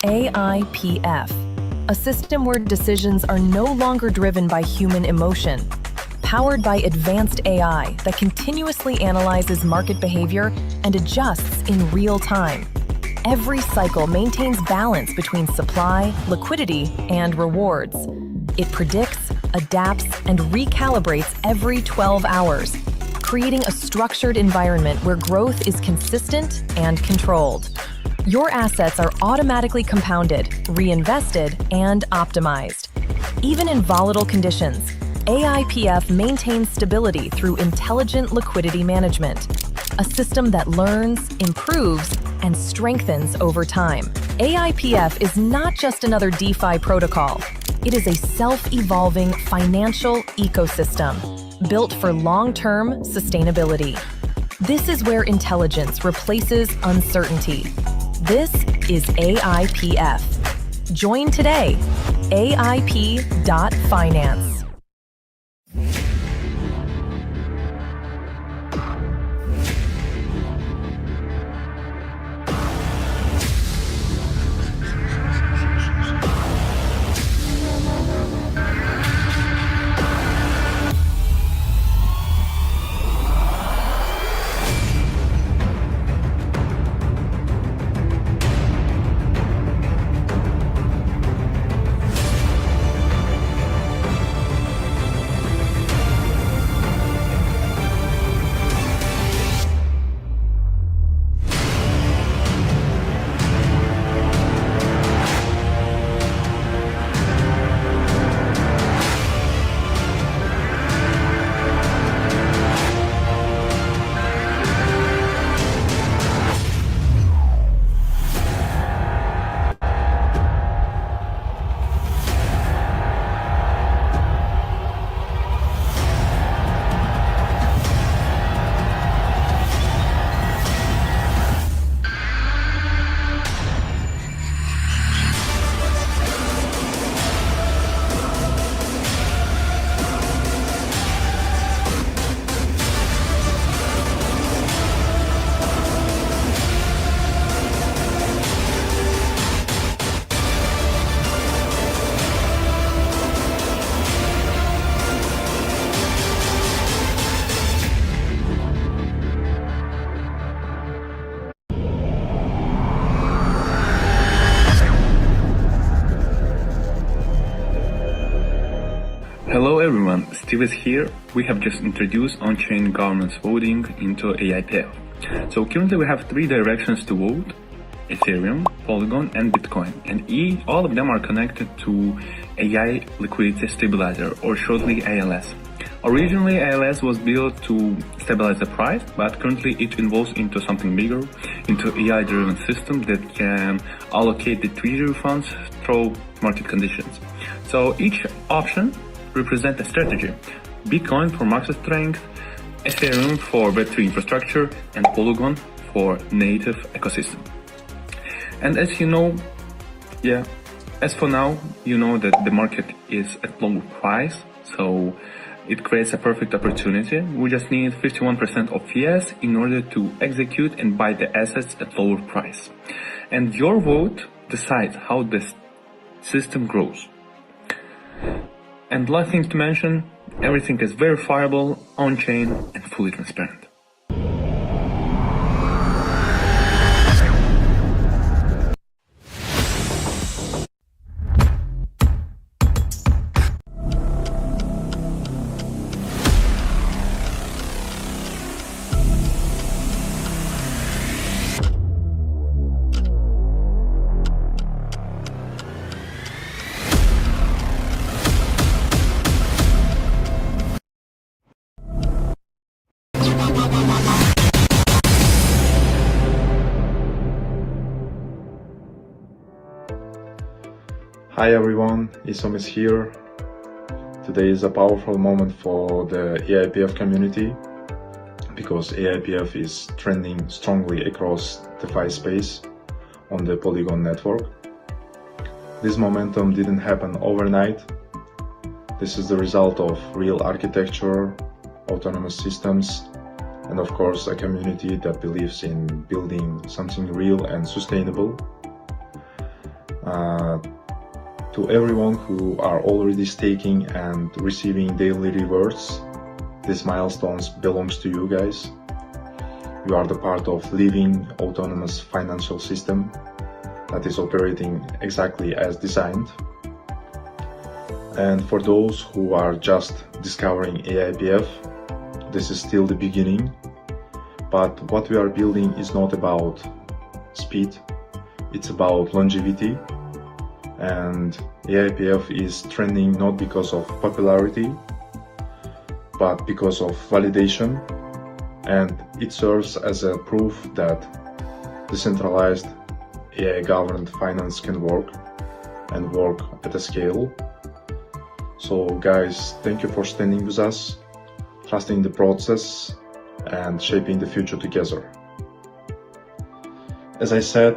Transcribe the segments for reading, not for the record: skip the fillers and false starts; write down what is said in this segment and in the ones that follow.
AIPF, a system where decisions are no longer driven by human emotion, powered by advanced AI that continuously analyzes market behavior and adjusts in real time. Every cycle maintains balance between supply, liquidity, and rewards. It predicts, adapts, and recalibrates every 12 hours, creating a structured environment where growth is consistent and controlled. Your assets are automatically compounded, reinvested, and optimized. Even in volatile conditions, AIPF maintains stability through intelligent liquidity management, a system that learns, improves, and strengthens over time. AIPF is not just another DeFi protocol. It is a self-evolving financial ecosystem built for long-term sustainability. This is where intelligence replaces uncertainty. This is AIPF. Join today, AIP.finance. Hello everyone, Steve is here. We have just introduced on-chain governance voting into AIPF. So currently we have 3 directions to vote: Ethereum, Polygon, and Bitcoin. And all of them are connected to AI Liquidity Stabilizer, or shortly ALS. Originally ALS was built to stabilize the price, but currently it evolves into something bigger, into AI-driven system that can allocate the treasury funds through market conditions. So each option represent a strategy: Bitcoin for market strength, Ethereum for Web3 infrastructure, and Polygon for native ecosystem. And as you know, as for now, you know that the market is at low price, so it creates a perfect opportunity. We just need 51% of yes in order to execute and buy the assets at lower price. And your vote decides how this system grows. And last thing to mention, everything is verifiable, on-chain, and fully transparent. Hi everyone, Isom is here. Today is a powerful moment for the AIPF community because AIPF is trending strongly across DeFi space on the Polygon network. This momentum didn't happen overnight. This is the result of real architecture, autonomous systems, and of course a community that believes in building something real and sustainable. To everyone who are already staking and receiving daily rewards, these milestones belongs to you guys. You are the part of living autonomous financial system that is operating exactly as designed. And for those who are just discovering AIPF, this is still the beginning. But what we are building is not about speed, it's about longevity. And AIPF is trending not because of popularity, but because of validation. And it serves as a proof that decentralized AI governed finance can work and work at a scale. So guys, thank you for standing with us, trusting the process and shaping the future together. As I said,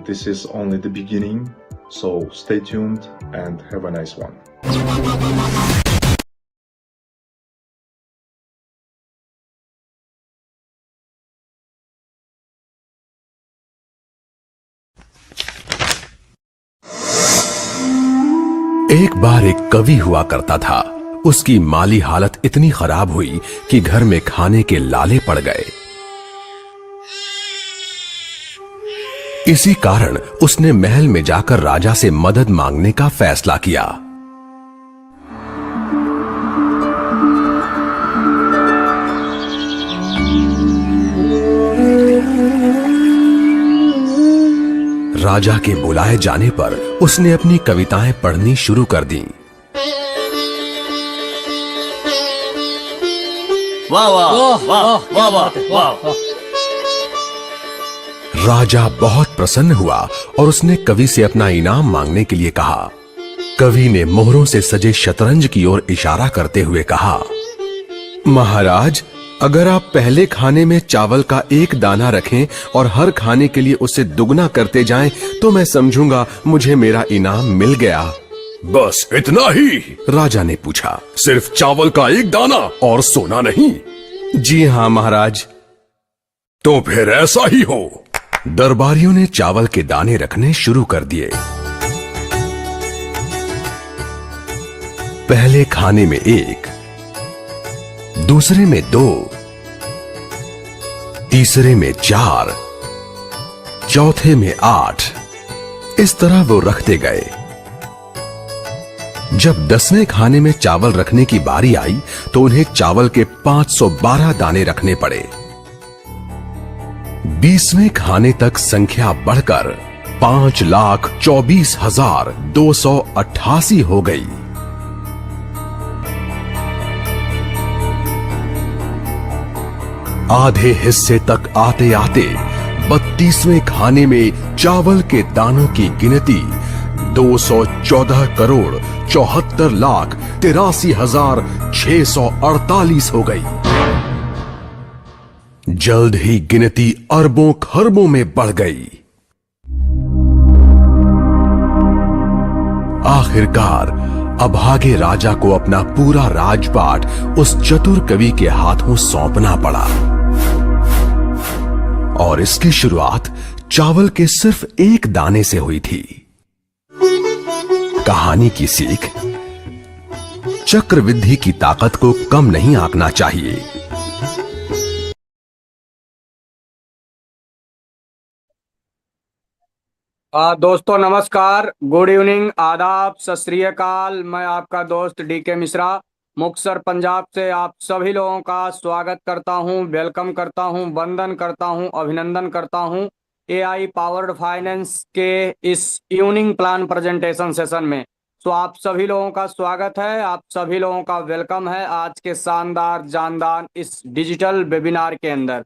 this is only the beginning, so stay tuned and have a nice one. एक बार एक कवि हुआ करता था। उसकी माली हालत इतनी खराब हुई कि घर में खाने के लाले पड़ गए। इसी कारण उसने महल में जाकर राजा से मदद मांगने का फैसला किया। राजा के बुलाए जाने पर उसने अपनी कविताएं पढ़नी शुरू कर दी। वाह वाह वाह वाह वाह वाह। राजा बहुत प्रसन्न हुआ और उसने कवि से अपना इनाम मांगने के लिए कहा। कवि ने मोहरों से सजे शतरंज की ओर इशारा करते हुए कहा, महाराज, अगर आप पहले खाने में चावल का एक दाना रखें और हर खाने के लिए उसे दुगना करते जाएं, तो मैं समझूंगा मुझे मेरा इनाम मिल गया। बस इतना ही? राजा ने पूछा। सिर्फ चावल का एक दाना और सोना नहीं? जी हाँ महाराज। तो फिर ऐसा ही हो। दरबारियों ने चावल के दाने रखने शुरू कर दिए। पहले खाने में 1, दूसरे में 2, तीसरे में 4, चौथे में 8। इस तरह वो रखते गए। जब 10वें खाने में चावल रखने की बारी आई तो उन्हें चावल के 512 दाने रखने पड़े। 20वें खाने तक संख्या बढ़कर 5,24,288 हो गई। आधे हिस्से तक आते आते 32वें खाने में चावल के दानों की गिनती 214,74,83,648 हो गई। जल्द ही गिनती अरबों खरबों में बढ़ गई। आखिरकार अभागे राजा को अपना पूरा राजपाट उस चतुर कवि के हाथों सौंपना पड़ा। और इसकी शुरुआत चावल के सिर्फ एक दाने से हुई थी। कहानी की सीख, चक्रवृद्धि की ताकत को कम नहीं आंकना चाहिए। दोस्तों नमस्कार, गुड इवनिंग, आदाब, सत श्री अकाल। मैं आपका दोस्त डीके मिश्रा मुक्तसर पंजाब से आप सभी लोगों का स्वागत करता हूं, वेलकम करता हूं, वंदन करता हूं, अभिनंदन करता हूं एआई पावर्ड फाइनेंस के इस इवनिंग प्लान प्रेजेंटेशन सेशन में। तो आप सभी लोगों का स्वागत है, आप सभी लोगों का वेलकम है आज के शानदार जानदार इस डिजिटल वेबिनार के अंदर।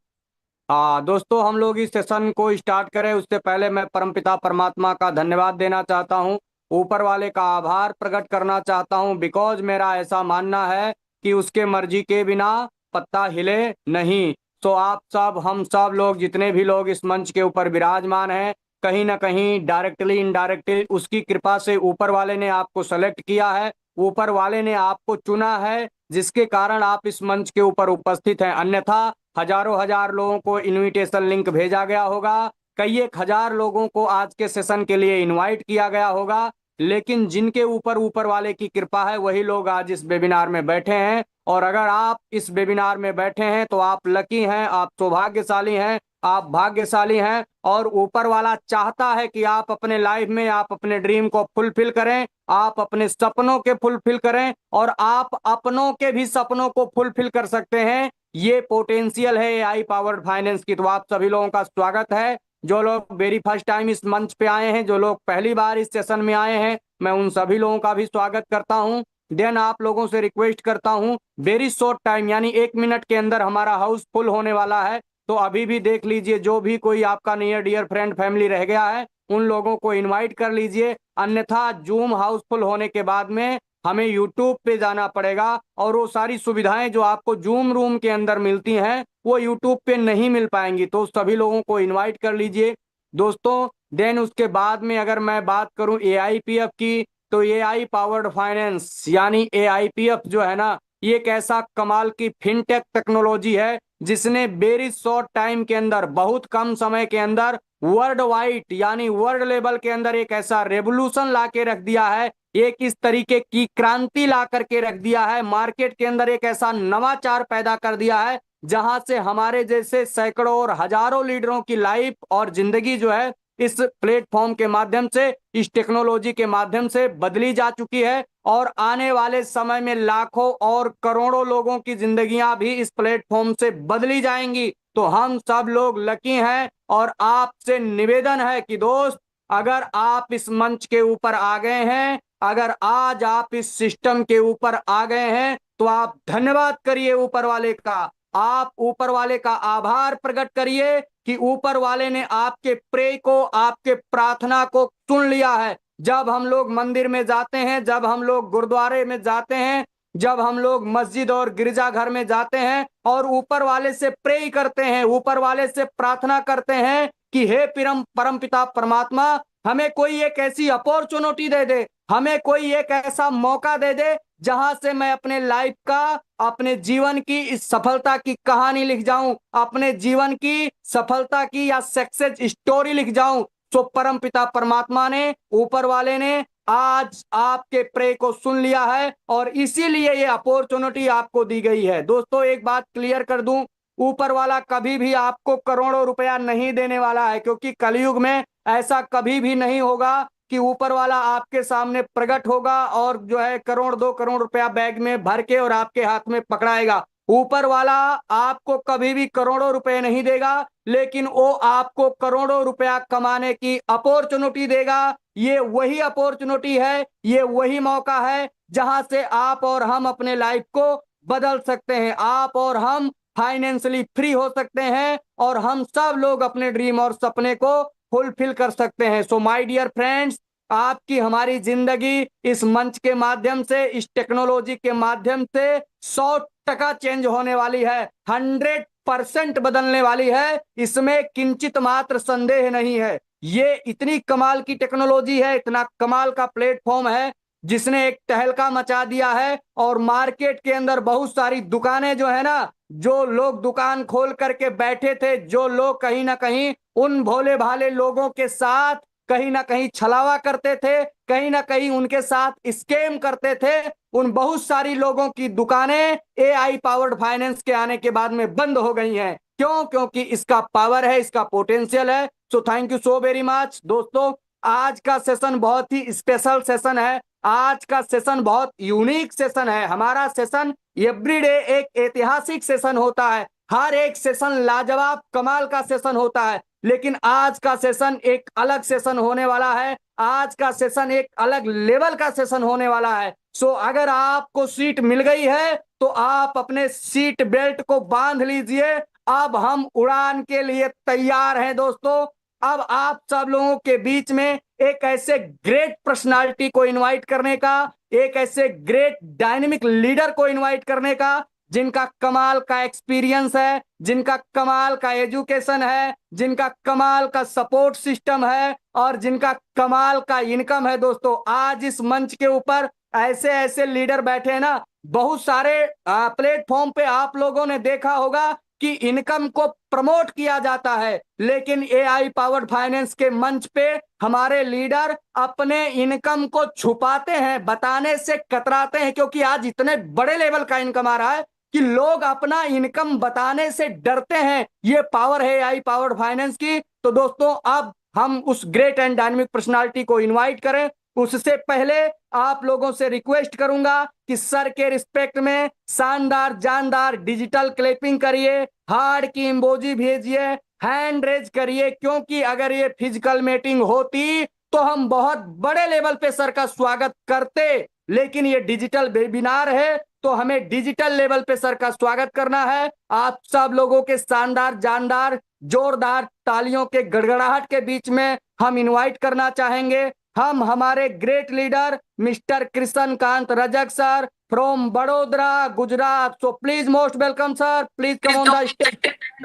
दोस्तों, हम लोग इस सेशन को स्टार्ट करें उससे पहले मैं परमपिता परमात्मा का धन्यवाद देना चाहता हूं, ऊपर वाले का आभार प्रकट करना चाहता हूं, बिकॉज मेरा ऐसा मानना है कि उसके मर्जी के बिना पत्ता हिले नहीं। तो आप सब, हम सब लोग, जितने भी लोग इस मंच के ऊपर विराजमान हैं, कहीं ना कहीं डायरेक्टली इनडायरेक्टली उसकी कृपा से ऊपर वाले ने आपको सेलेक्ट किया है, ऊपर वाले ने आपको चुना है, जिसके कारण आप इस मंच के ऊपर उपस्थित हैं। अन्यथा हजारों हजार लोगों को इनविटेशन लिंक भेजा गया होगा, कई एक हजार लोगों को आज के सेशन के लिए इनवाइट किया गया होगा, लेकिन जिनके ऊपर ऊपर वाले की कृपा है वही लोग आज इस वेबिनार में बैठे हैं। और अगर आप इस वेबिनार में बैठे हैं तो आप लकी हैं, आप सौभाग्यशाली हैं, आप भाग्यशाली हैं। और ऊपर वाला चाहता है कि आप अपने लाइफ में आप अपने ड्रीम को फुलफिल करें, आप अपने सपनों के फुलफिल करें और आप अपनों के भी सपनों को फुलफिल कर सकते हैं। ये पोटेंशियल है एआई पावर्ड फाइनेंस की। तो आप सभी लोगों का स्वागत है। जो लोग वेरी फर्स्ट टाइम इस मंच पे आए हैं, जो लोग पहली बार इस सेशन में आए हैं, मैं उन सभी लोगों का भी स्वागत करता हूं। देन आप लोगों से रिक्वेस्ट करता हूं, वेरी शॉर्ट टाइम यानी 1 मिनट के अंदर हमारा हाउस फुल होने वाला है। तो अभी भी देख लीजिए, जो भी कोई आपका नियर डियर फ्रेंड फैमिली रह गया है उन लोगों को इनवाइट कर लीजिए, अन्यथा जूम हाउसफुल होने के बाद में हमें यूट्यूब पे जाना पड़ेगा और वो सारी सुविधाएं जो आपको जूम रूम के अंदर मिलती हैं वो यूट्यूब पे नहीं मिल पाएंगी। तो सभी लोगों को इनवाइट कर लीजिए दोस्तों। देन उसके बाद में अगर मैं बात करूं एआईपीएफ की, तो एआई पावर्ड फाइनेंस यानी एआईपीएफ जो है ना, ये एक ऐसा कमाल की फिनटेक टेक्नोलॉजी है जिसने वेरी शॉर्ट टाइम के अंदर, बहुत कम समय के अंदर वर्ल्ड वाइड यानी वर्ल्ड लेवल के अंदर एक ऐसा रेवोल्यूशन ला के रख दिया है, एक इस तरीके की क्रांति ला करके रख दिया है, मार्केट के अंदर एक ऐसा नवाचार पैदा कर दिया है जहां से हमारे जैसे सैकड़ों और हजारों लीडरों की लाइफ और जिंदगी जो है इस प्लेटफॉर्म के माध्यम से, इस टेक्नोलॉजी के माध्यम से बदली जा चुकी है। और आने वाले समय में लाखों और करोड़ों लोगों की जिंदगियां भी इस प्लेटफॉर्म से बदली जाएंगी। तो हम सब लोग लकी हैं और आपसे निवेदन है कि दोस्त, अगर आप इस मंच के ऊपर आ गए हैं, अगर आज आप इस सिस्टम के ऊपर आ गए हैं, तो आप धन्यवाद करिए ऊपर वाले का, आप ऊपर वाले का आभार प्रकट करिए कि ऊपर वाले ने आपके प्रे को, आपके प्रार्थना को सुन लिया है। जब हम लोग मंदिर में जाते हैं, जब हम लोग गुरुद्वारे में जाते हैं, जब हम लोग मस्जिद और गिरजाघर में जाते हैं और ऊपर वाले से प्रे करते हैं, ऊपर वाले से प्रार्थना करते हैं कि हे परमपिता परमात्मा, हमें कोई एक ऐसी अपॉर्चुनिटी दे दे, हमें कोई एक ऐसा मौका दे दे जहां से मैं अपने लाइफ का, अपने जीवन की इस सफलता की कहानी लिख जाऊं, अपने जीवन की सफलता की या सक्सेस स्टोरी लिख जाऊं। तो परमपिता परमात्मा ने, ऊपर वाले ने आज आपके प्रे को सुन लिया है और इसीलिए ये अपॉर्चुनिटी आपको दी गई है। दोस्तों एक बात क्लियर कर दूं, ऊपर वाला कभी भी आपको करोड़ों रुपया नहीं देने वाला है, क्योंकि कलयुग में ऐसा कभी भी नहीं होगा कि ऊपर वाला आपके सामने प्रकट होगा और जो है 1-2 करोड़ रुपया बैग में भर के और आपके हाथ में पकड़ाएगा। ऊपर वाला आपको कभी भी करोड़ों रुपए नहीं देगा, लेकिन वो आपको करोड़ों रुपया कमाने की अपॉर्चुनिटी देगा। ये वही अपॉर्चुनिटी है, ये वही मौका है जहां से आप और हम अपने लाइफ को बदल सकते हैं, आप और हम फाइनेंशियली फ्री हो सकते हैं और हम सब लोग अपने ड्रीम और सपने को फुलफिल कर सकते हैं। सो माय डियर फ्रेंड्स, आपकी हमारी जिंदगी इस मंच के माध्यम से, इस टेक्नोलॉजी के माध्यम से 100% चेंज होने वाली है, 100% बदलने वाली है, इसमें किंचित मात्र संदेह नहीं है। ये इतनी कमाल की टेक्नोलॉजी है, इतना कमाल का प्लेटफॉर्म है जिसने एक तहलका मचा दिया है। और मार्केट के अंदर बहुत सारी दुकानें जो है ना, जो लोग दुकान खोल करके बैठे थे, जो लोग कहीं ना कहीं उन भोले भाले लोगों के साथ कहीं ना कहीं छलावा करते थे, कहीं ना कहीं उनके साथ स्कैम करते थे, उन बहुत सारी लोगों की दुकानें एआई पावर्ड फाइनेंस के आने के बाद में बंद हो गई हैं। क्यों? क्योंकि इसका पावर है, इसका पोटेंशियल है। So thank you so very much दोस्तों। आज का सेशन बहुत ही स्पेशल सेशन है, आज का सेशन बहुत यूनिक सेशन है। हमारा सेशन एवरीडे एक ऐतिहासिक सेशन होता है, हर एक सेशन लाजवाब कमाल का सेशन होता है, लेकिन आज का सेशन एक अलग सेशन होने वाला है, आज का सेशन एक अलग लेवल का सेशन होने वाला है। सो अगर आपको सीट मिल गई है तो आप अपने सीट बेल्ट को बांध लीजिए, अब हम उड़ान के लिए तैयार हैं दोस्तों। अब आप सब लोगों के बीच में एक ऐसे ग्रेट पर्सनालिटी को इनवाइट करने का, एक ऐसे ग्रेट डायनेमिक लीडर को इनवाइट करने का जिनका कमाल का एक्सपीरियंस है, जिनका कमाल का एजुकेशन है, जिनका कमाल का सपोर्ट सिस्टम है और जिनका कमाल का इनकम है। दोस्तों आज इस मंच के ऊपर ऐसे ऐसे लीडर बैठे हैं ना, बहुत सारे प्लेटफॉर्म पे आप लोगों ने देखा होगा कि इनकम को प्रमोट किया जाता है, लेकिन एआई पावर्ड फाइनेंस के मंच पे हमारे लीडर अपने इनकम को छुपाते हैं, बताने से कतराते हैं, क्योंकि आज इतने बड़े लेवल का इनकम आ रहा है कि लोग अपना इनकम बताने से डरते हैं। ये पावर है एआई पावर्ड फाइनेंस की। तो दोस्तों, अब हम उस ग्रेट एंड डायनेमिक पर्सनालिटी को इनवाइट करें। उससे पहले आप लोगों से रिक्वेस्ट करूंगा कि सर के रिस्पेक्ट में शानदार जानदार डिजिटल क्लैपिंग करिए, हार्ट की इमोजी भेजिए, हैंड रेज करिए, क्योंकि अगर ये फिजिकल मीटिंग होती तो हम बहुत बड़े लेवल पे सर का स्वागत करते, लेकिन ये डिजिटल वेबिनार है तो हमें डिजिटल लेवल पे सर का स्वागत करना है। आप सब लोगों के शानदार जानदार जोरदार तालियों के गड़गड़ाहट के बीच में हम इनवाइट करना चाहेंगे हम हमारे great leader mister Krishna Kant Rajak sir from Vadodara Gujarat. So please most welcome sir, please come on the stage,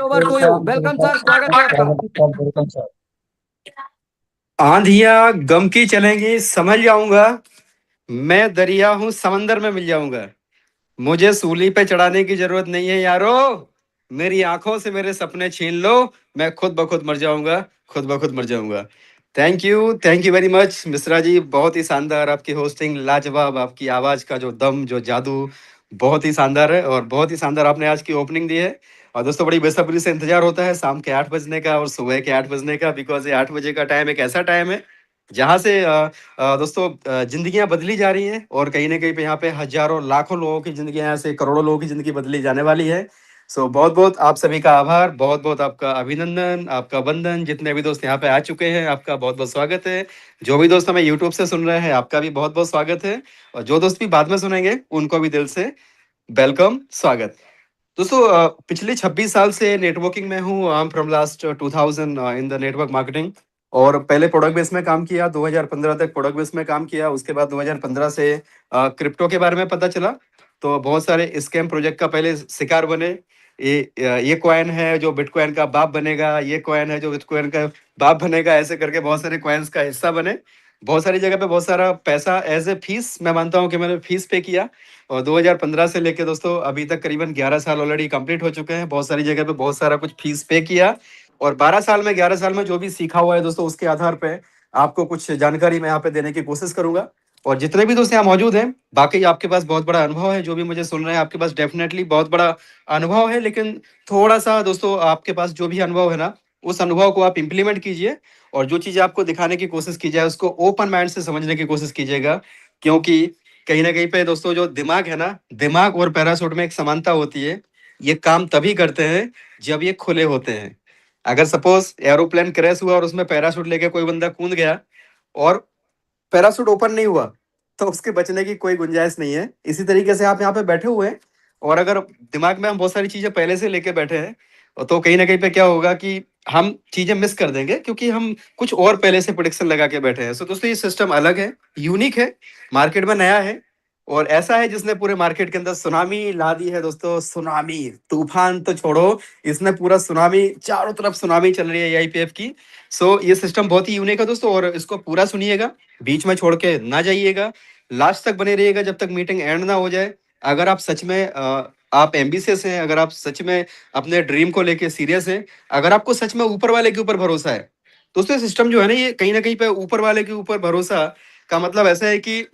over to you. Welcome sir, स्वागत है आपका। आंधियां गम की चलेंगी समझ जाऊंगा, मैं दरिया हूं समंदर में मिल जाऊंगा, मुझे सूली पे चढ़ाने की जरूरत नहीं है यारो, मेरी आंखों से मेरे सपने छीन लो, मैं खुद ब खुद मर जाऊंगा, खुद ब खुद मर जाऊंगा। Thank you very much Mishra ji, बहुत ही शानदार आपकी होस्टिंग, लाजवाब आपकी आवाज का जो दम जो जादू बहुत ही शानदार है, और बहुत ही शानदार आपने आज की ओपनिंग दी है। और दोस्तों बड़ी बेसब्री से इंतजार होता है शाम के 8 बजने का और सुबह के 8 बजने का, बिकॉज ये 8 बजे का टाइम एक ऐसा टाइम है जहाँ से दोस्तों जिंदगियां बदली जा रही हैं, और कहीं ना कहीं पे यहाँ पे हजारों लाखों लोगों की जिंदगी, यहाँ से करोड़ों लोगों की जिंदगी बदली जाने वाली है। सो बहुत बहुत आप सभी का आभार, बहुत बहुत आपका अभिनंदन, आपका वंदन। जितने भी दोस्त यहाँ पे आ चुके हैं आपका बहुत बहुत स्वागत है, जो भी दोस्त हमें यूट्यूब से सुन रहे हैं आपका भी बहुत बहुत स्वागत है, और जो दोस्त भी बाद में सुनेंगे उनको भी दिल से वेलकम, स्वागत। दोस्तों पिछले 26 साल से नेटवर्किंग में हूँ, I am from last 2000 in the network marketing, और पहले प्रोडक्ट बेस में काम किया, 2015 तक प्रोडक्ट बेस में काम किया। उसके बाद 2015 से क्रिप्टो के बारे में पता चला, तो बहुत सारे स्कैम प्रोजेक्ट का पहले शिकार बने। ये कॉइन है जो बिटकॉइन का बाप बनेगा, ये कॉइन है जो बिटकॉइन का बाप बनेगा, ऐसे करके बहुत सारे कॉइन्स का हिस्सा बने। बहुत सारी जगह पे बहुत सारा पैसा एज ए फीस, मैं मानता हूँ कि मैंने फीस पे किया, और 2015 से लेके दोस्तों अभी तक करीबन 11 साल ऑलरेडी कंप्लीट हो चुके हैं। बहुत सारी जगह पे बहुत सारा कुछ फीस पे किया, और 12 साल में 11 साल में जो भी सीखा हुआ है दोस्तों, उसके आधार पे आपको कुछ जानकारी मैं यहाँ पे देने की कोशिश करूंगा। और जितने भी दोस्त यहाँ मौजूद हैं, बाकी आपके पास बहुत बड़ा अनुभव है, जो भी मुझे सुन रहे हैं आपके पास डेफिनेटली बहुत बड़ा अनुभव है, लेकिन थोड़ा सा दोस्तों आपके पास जो भी अनुभव है ना, उस अनुभव को आप इम्प्लीमेंट कीजिए, और जो चीजें आपको दिखाने की कोशिश की जाए उसको ओपन माइंड से समझने की कोशिश कीजिएगा। क्योंकि कहीं ना कहीं पे दोस्तों जो दिमाग है ना, दिमाग और पैराशूट में एक समानता होती है। ये काम तभी करते हैं जब ये खुले होते हैं। अगर सपोज एरोप्लेन क्रैश हुआ और उसमें पैराशूट लेके कोई बंदा कूद गया और पैराशूट ओपन नहीं हुआ, तो उसके बचने की कोई गुंजाइश नहीं है। इसी तरीके से आप यहाँ पे बैठे हुए हैं, और अगर दिमाग में हम बहुत सारी चीजें पहले से लेके बैठे हैं, तो कहीं ना कहीं पे क्या होगा कि हम चीजें मिस कर देंगे, क्योंकि हम कुछ और पहले से प्रोडिक्शन लगा के बैठे हैं। सो दोस्तों ये सिस्टम अलग है, यूनिक है, मार्केट में नया है, और ऐसा है जिसने पूरे मार्केट के अंदर सुनामी ला दी है दोस्तों। सुनामी, तूफान तो छोड़ो, इसने पूरा सुनामी, चारों तरफ सुनामी चल रही है आईपीएफ की। सो ये सिस्टम बहुत ही यूनिक है दोस्तों, और इसको पूरा सुनिएगा, बीच में छोड़ के ना जाइएगा, लास्ट तक बने रहिएगा जब तक मीटिंग एंड ना हो जाए। अगर आप सच में आप एम्बिशियस हैं, अगर आप सच में अपने ड्रीम को लेके सीरियस हैं, अगर आपको सच में ऊपर वाले के ऊपर भरोसा है दोस्तों, सिस्टम जो है ना, ये कहीं ना कहीं पे ऊपर वाले के ऊपर भरोसा का मतलब ऐसा है कि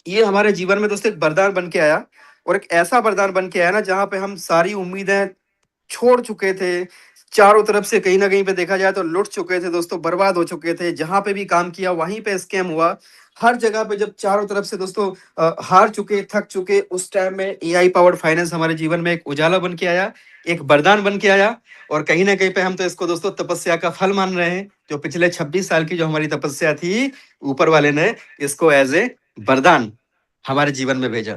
ये हमारे जीवन में दोस्तों एक वरदान बन के आया, और एक ऐसा वरदान बन के आया ना जहाँ पे हम सारी उम्मीदें छोड़ चुके थे, चारों तरफ से कहीं ना कहीं पे देखा जाए तो लुट चुके थे दोस्तों, बर्बाद हो चुके थे। जहां पे भी काम किया वहीं पे स्कैम हुआ, हर जगह पे जब चारों तरफ से दोस्तों हार चुके, थक चुके, उस टाइम में एआई पावर्ड फाइनेंस हमारे जीवन में एक उजाला बन के आया, एक वरदान बन के आया। और कहीं ना कहीं पे हम तो इसको दोस्तों तपस्या का फल मान रहे हैं। जो पिछले 26 साल की जो हमारी तपस्या थी, ऊपर वाले ने इसको एज ए वरदान हमारे जीवन में भेजा।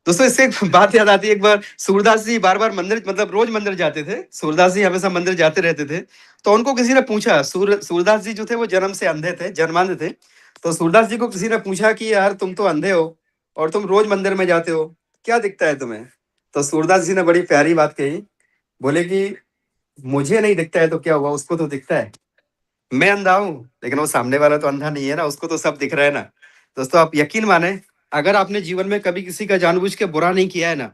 दोस्तों इससे एक बात याद आती है, एक बार सूरदास जी बार बार मंदिर, मतलब रोज मंदिर जाते थे, सूरदास जी हमेशा मंदिर जाते रहते थे। तो उनको किसी ने पूछा, सूरदास जी जो थे वो जन्म से अंधे थे, जन्मांध थे। तो सूरदास जी को किसी ने पूछा कि यार तुम तो अंधे हो और तुम रोज मंदिर में जाते हो, क्या दिखता है तुम्हें? तो सूरदास जी ने बड़ी प्यारी बात कही, बोले कि मुझे नहीं दिखता है तो क्या हुआ, उसको तो दिखता है। मैं अंधा हूं लेकिन वो सामने वाला तो अंधा नहीं है ना, उसको तो सब दिख रहा है ना। दोस्तों आप यकीन माने, अगर आपने जीवन में कभी किसी का जानबूझ के बुरा नहीं किया है ना,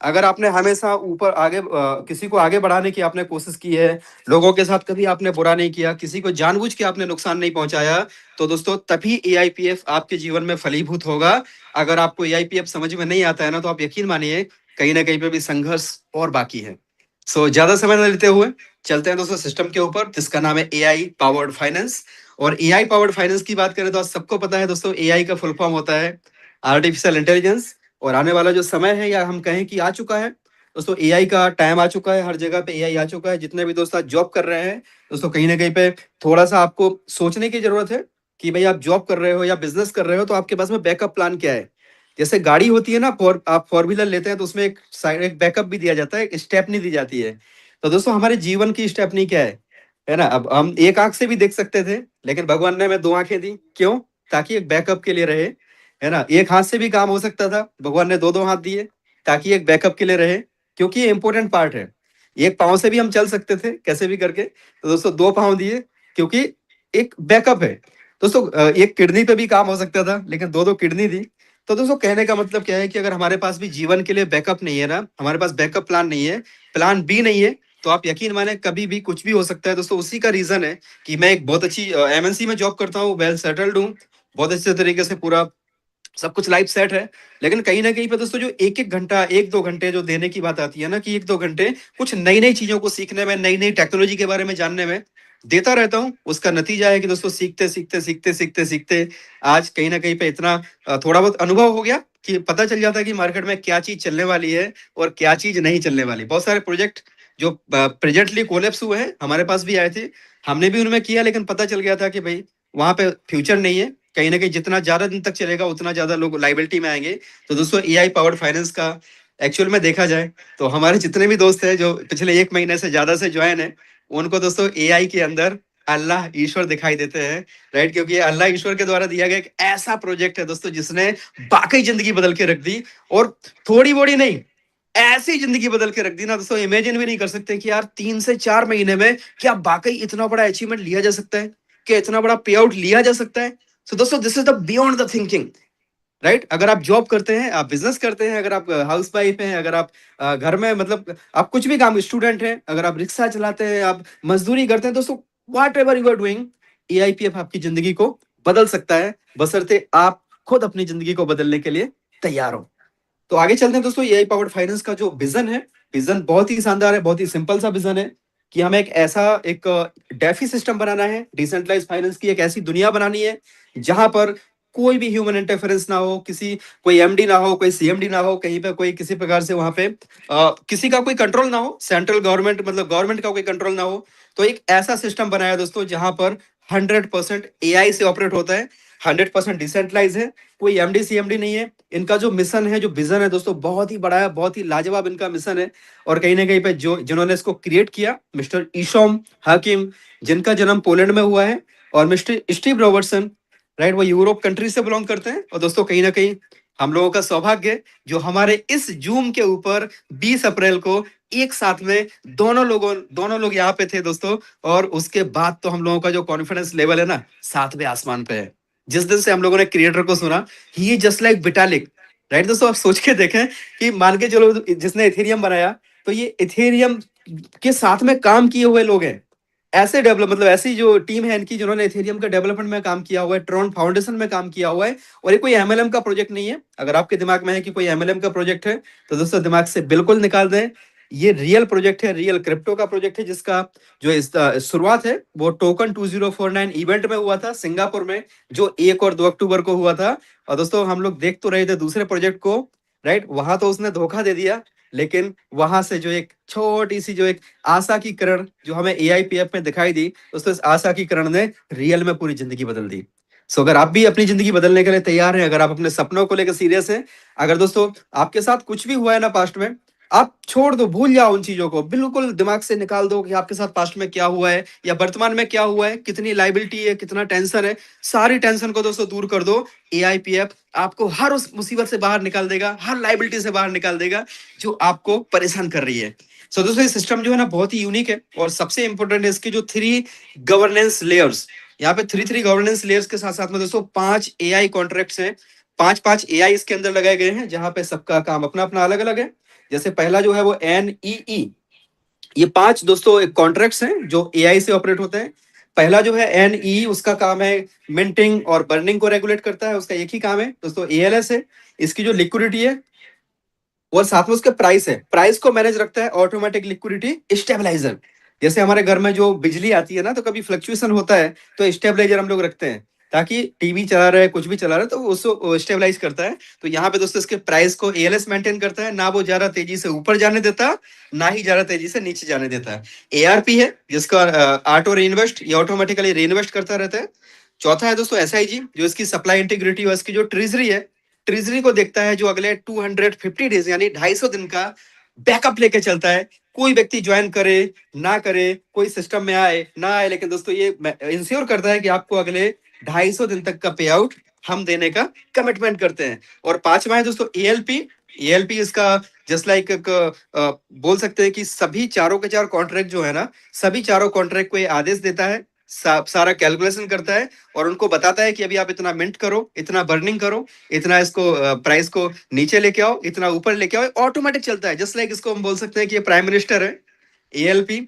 अगर आपने हमेशा ऊपर आगे किसी को आगे बढ़ाने की आपने कोशिश की है, लोगों के साथ कभी आपने बुरा नहीं किया, किसी को जानबूझ के आपने नुकसान नहीं पहुंचाया, तो दोस्तों तभी एआईपीएफ आपके जीवन में फलीभूत होगा। अगर आपको एआईपीएफ समझ में नहीं आता है ना, तो आप यकीन मानिए कहीं ना कहीं पे भी संघर्ष और बाकी है। सो ज्यादा समय न लेते हुए चलते हैं दोस्तों सिस्टम के ऊपर, जिसका नाम है एआई पावर्ड फाइनेंस। और एआई पावर्ड फाइनेंस की बात करें तो आज सबको पता है दोस्तों, एआई का फुल फॉर्म होता है आर्टिफिशियल इंटेलिजेंस। और आने वाला जो समय है, या हम कहें कि आ चुका है दोस्तों, एआई का टाइम आ चुका है, हर जगह पे एआई आ चुका है। जितने भी दोस्त आज जॉब कर रहे हैं दोस्तों, कहीं ना कहीं पे थोड़ा सा आपको सोचने की जरूरत है कि भाई आप जॉब कर रहे हो या बिजनेस कर रहे हो, तो आपके पास में बैकअप प्लान क्या है। जैसे गाड़ी होती है ना, आप फोर व्हीलर लेते हैं तो उसमें एक साइड एक बैकअप भी दिया जाता है, एक स्टेपनी दी जाती है। तो दोस्तों हमारे जीवन की स्टेपनी क्या है ना। अब हम एक आंख से भी देख सकते थे, लेकिन भगवान ने हमें दो आंखें दी, क्यों? ताकि एक बैकअप के लिए रहे, है ना। एक हाथ से भी काम हो सकता था, भगवान ने दो दो हाथ दिए ताकि एक बैकअप के लिए रहे, क्योंकि ये इंपॉर्टेंट पार्ट है। एक पांव से भी हम चल सकते थे कैसे भी करके, तो दोस्तों दो पांव दिए क्योंकि एक बैकअप है। दोस्तों एक किडनी पे भी काम हो सकता था, लेकिन दो दो किडनी दी। तो दोस्तों कहने का मतलब क्या है कि अगर हमारे पास भी जीवन के लिए बैकअप नहीं है ना, हमारे पास बैकअप प्लान नहीं है, प्लान बी नहीं है, तो आप यकीन माने कभी भी कुछ भी हो सकता है। दोस्तों उसी का रीजन है कि मैं एक बहुत अच्छी एमएनसी में जॉब करता हूँ, वेल सेटल्ड हूँ, बहुत अच्छे तरीके से पूरा सब कुछ लाइफ सेट है। लेकिन कहीं ना कहीं पे दोस्तों जो एक एक घंटा, एक दो घंटे जो देने की बात आती है ना, कि एक दो घंटे कुछ नई नई चीजों को सीखने में, नई नई टेक्नोलॉजी के बारे में जानने में देता रहता हूँ, उसका नतीजा है कि दोस्तों सीखते सीखते सीखते सीखते सीखते आज कहीं ना कहीं पे इतना थोड़ा बहुत अनुभव हो गया कि पता चल जाता है कि मार्केट में क्या चीज चलने वाली है और क्या चीज नहीं चलने वाली। बहुत सारे प्रोजेक्ट जो प्रेजेंटली कोलैप्स हुए हैं हमारे पास भी आए थे, हमने भी उनमें किया, लेकिन पता चल गया था कि भाई वहां पे फ्यूचर नहीं है। कहीं ना कहीं जितना ज्यादा दिन तक चलेगा उतना ज्यादा लोग लाइबिलिटी में आएंगे। तो दोस्तों एआई पावर्ड फाइनेंस का एक्चुअल में देखा जाए तो हमारे जितने भी दोस्त हैं जो पिछले एक महीने से ज्यादा से ज्वाइन है, उनको दोस्तों एआई के अंदर अल्लाह ईश्वर दिखाई देते हैं, राइट। क्योंकि ये अल्लाह ईश्वर के द्वारा दिया गया एक ऐसा प्रोजेक्ट है दोस्तों, जिसने वाकई जिंदगी बदल के रख दी। और थोड़ी बोड़ी नहीं, ऐसी जिंदगी बदल के रख दी ना दोस्तों, इमेजिन भी नहीं कर सकते कि यार 3 से 4 महीने में क्या वाकई इतना बड़ा अचीवमेंट लिया जा सकता है, क्या इतना बड़ा पे आउट लिया जा सकता है। सो दोस्तों this is the beyond the thinking, right. अगर आप जॉब करते हैं, आप बिजनेस करते हैं, अगर आप हाउस वाइफ हैं, अगर आप घर में मतलब आप कुछ भी काम, स्टूडेंट हैं, अगर आप रिक्शा चलाते हैं, आप मजदूरी करते हैं, दोस्तों whatever you are doing, AIPF आपकी जिंदगी को बदल सकता है, बशर्ते आप खुद अपनी जिंदगी को बदलने के लिए तैयार हो। तो आगे चलते हैं दोस्तों, एआई पावर्ड फाइनेंस का जो विजन है, विजन बहुत ही शानदार है, बहुत ही सिंपल सा विजन है कि हमें एक ऐसा एक डेफी सिस्टम बनाना है, डिसेंट्रलाइज फाइनेंस की एक ऐसी दुनिया बनानी है जहां पर कोई भी ह्यूमन इंटरफेरेंस ना हो, कोई एमडी ना हो, कोई सीएमडी ना हो, कहीं पे कोई किसी प्रकार से वहां पे किसी का कोई कंट्रोल ना हो, सेंट्रल गवर्नमेंट मतलब गवर्नमेंट का कोई कंट्रोल ना हो। तो एक ऐसा सिस्टम बनाया दोस्तों जहां पर 100% एआई से ऑपरेट होता है, 100% डिसेंट्रलाइज है, कोई एमडी सीएमडी नहीं है। इनका जो मिशन है, जो विजन है दोस्तों, बहुत ही बड़ा है, बहुत ही लाजवाब इनका मिशन है। और कहीं ना कहीं पे जो जिन्होंने इसको क्रिएट किया, मिस्टर ईशॉम हाकिम, जिनका जन्म पोलैंड में हुआ है, और मिस्टर स्टीव रॉबर्टसन, राइट, वो यूरोप कंट्री से बिलोंग करते हैं। और दोस्तों कहीं ना कहीं हम लोगों का सौभाग्य जो हमारे इस जूम के ऊपर 20 अप्रैल को एक साथ में दोनों लोग यहाँ पे थे दोस्तों। और उसके बाद तो हम लोगों का जो कॉन्फिडेंस लेवल है ना, 7वें आसमान पे है। जिस दिन से हम लोगों ने क्रिएटर को सुना, ही जस्ट लाइक विटालिक, राइट। दोस्तों आप सोच के देखें कि मान के चलो जिसने इथेरियम बनाया, तो ये इथेरियम के साथ में काम किए हुए लोग हैं, ऐसे डेवलप मतलब ऐसी जो टीम है इनकी, जिन्होंने इथेरियम का डेवलपमेंट में काम किया हुआ है, ट्रॉन फाउंडेशन में काम किया हुआ है। और ये कोई एमएलएम का प्रोजेक्ट नहीं है। अगर आपके दिमाग में है कि कोई एमएलएम का प्रोजेक्ट है, तो दोस्तों दिमाग से बिल्कुल निकाल दें। ये रियल प्रोजेक्ट है, रियल क्रिप्टो का प्रोजेक्ट है, जिसका जो शुरुआत है वो टोकन 2049 इवेंट में हुआ था सिंगापुर में, जो 1 और 2 अक्टूबर को हुआ था। और दोस्तों हम लोग देख तो रहे थे दूसरे प्रोजेक्ट को, राइट। वहां तो उसने धोखा दे दिया, लेकिन वहां से जो एक छोटी सी जो एक आशा की किरण जो हमें एआईपीएफ में दिखाई दी, दोस्तों इस आशा की किरण ने रियल में पूरी जिंदगी बदल दी। सो अगर आप भी अपनी जिंदगी बदलने के लिए तैयार हैं, अगर आप अपने सपनों को लेकर सीरियस हैं, अगर दोस्तों आपके साथ कुछ भी हुआ है ना पास्ट में, आप छोड़ दो, भूल जाओ उन चीजों को, बिल्कुल दिमाग से निकाल दो कि आपके साथ पास्ट में क्या हुआ है या वर्तमान में क्या हुआ है, कितनी लाइबिलिटी है, कितना टेंशन है, सारी टेंशन को दोस्तों दूर कर दो। एआईपीएफ आपको हर उस मुसीबत से बाहर निकाल देगा, हर लाइबिलिटी से बाहर निकाल देगा जो आपको परेशान कर रही है। सो दोस्तों ये सिस्टम जो है ना बहुत ही यूनिक है, और सबसे इंपॉर्टेंट है इसके जो 3 गवर्नेंस लेयर्स, यहाँ पे 3 गवर्नेंस लेयर्स के साथ साथ में दोस्तों 5 एआई कॉन्ट्रैक्ट्स हैं, 5 एआई इसके अंदर लगाए गए हैं, जहां पे सबका काम अपना अपना अलग अलग है। जैसे पहला जो है वो NEE, ये 5 दोस्तों कॉन्ट्रैक्ट्स हैं जो AI से ऑपरेट होते हैं। पहला जो है NEE, उसका काम है मिंटिंग और बर्निंग को रेगुलेट करता है, उसका एक ही काम है दोस्तों। ALS है, इसकी जो लिक्विडिटी है और साथ में उसका प्राइस है, प्राइस को मैनेज रखता है ऑटोमेटिक लिक्विडिटी स्टेबलाइजर। जैसे हमारे घर में जो बिजली आती है ना, तो कभी फ्लक्चुएशन होता है तो स्टेबलाइजर हम लोग रखते हैं, ताकि टीवी चला रहे कुछ भी चला रहे तो उसको स्टेबलाइज करता है। तो यहाँ पे दोस्तों इसके प्राइस को ALS मेंटेन करता है, ना वो ज्यादा तेजी से ऊपर जाने देता, ना ही ज्यादा तेजी से नीचे जाने देता है। ARP है, जिसका ऑटो री इन्वेस्ट, ये ऑटोमेटिकली री इन्वेस्ट करता रहता है। चौथा है दोस्तों SIG, जो इसकी सप्लाई इंटीग्रिटी और इसकी जो ट्रेजरी है, ट्रेजरी को देखता है, जो अगले 250 डेज यानी 250 दिन का बैकअप लेके चलता है। कोई व्यक्ति ज्वाइन करे ना करे, कोई सिस्टम में आए ना आए, लेकिन दोस्तों ये इंश्योर करता है कि आपको अगले 250 दिन तक का पे आउट हम देने का कमिटमेंट करते हैं। और पांचवा है दोस्तों ALP इसका जस्ट लाइक बोल सकते हैं कि सभी चारों के चार कॉन्ट्रैक्ट जो है ना, सभी चारों कॉन्ट्रैक्ट को ये आदेश देता है, सारा कैलकुलेशन करता है और उनको बताता है कि अभी आप इतना मिंट करो, इतना बर्निंग करो, इतना इसको प्राइस को नीचे लेके आओ, इतना ऊपर लेके आओ, ऑटोमेटिक चलता है। जस्ट लाइक इसको हम बोल सकते हैं कि ये प्राइम मिनिस्टर है ALP,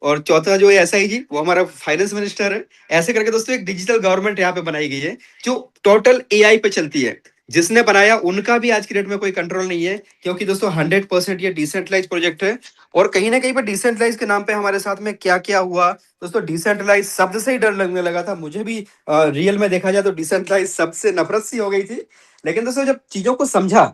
और चौथा जो है SIG, वो हमारा फाइनेंस मिनिस्टर है। ऐसे करके दोस्तों एक डिजिटल गवर्नमेंट यहाँ पे बनाई गई है जो टोटल AI पे चलती है। जिसने बनाया उनका भी आज की डेट में कोई कंट्रोल नहीं है, क्योंकि दोस्तों 100% ये डिसेंट्रलाइज प्रोजेक्ट है। और कहीं ना कहीं पर डिसेंट्रलाइज के नाम पे हमारे साथ में क्या क्या हुआ दोस्तों, डिसेंट्रलाइज शब्द से ही डर लगने लगा था मुझे भी। रियल में देखा जाए तो डिसेंट्रलाइज शब्द से नफरत सी हो गई थी। लेकिन दोस्तों जब चीजों को समझा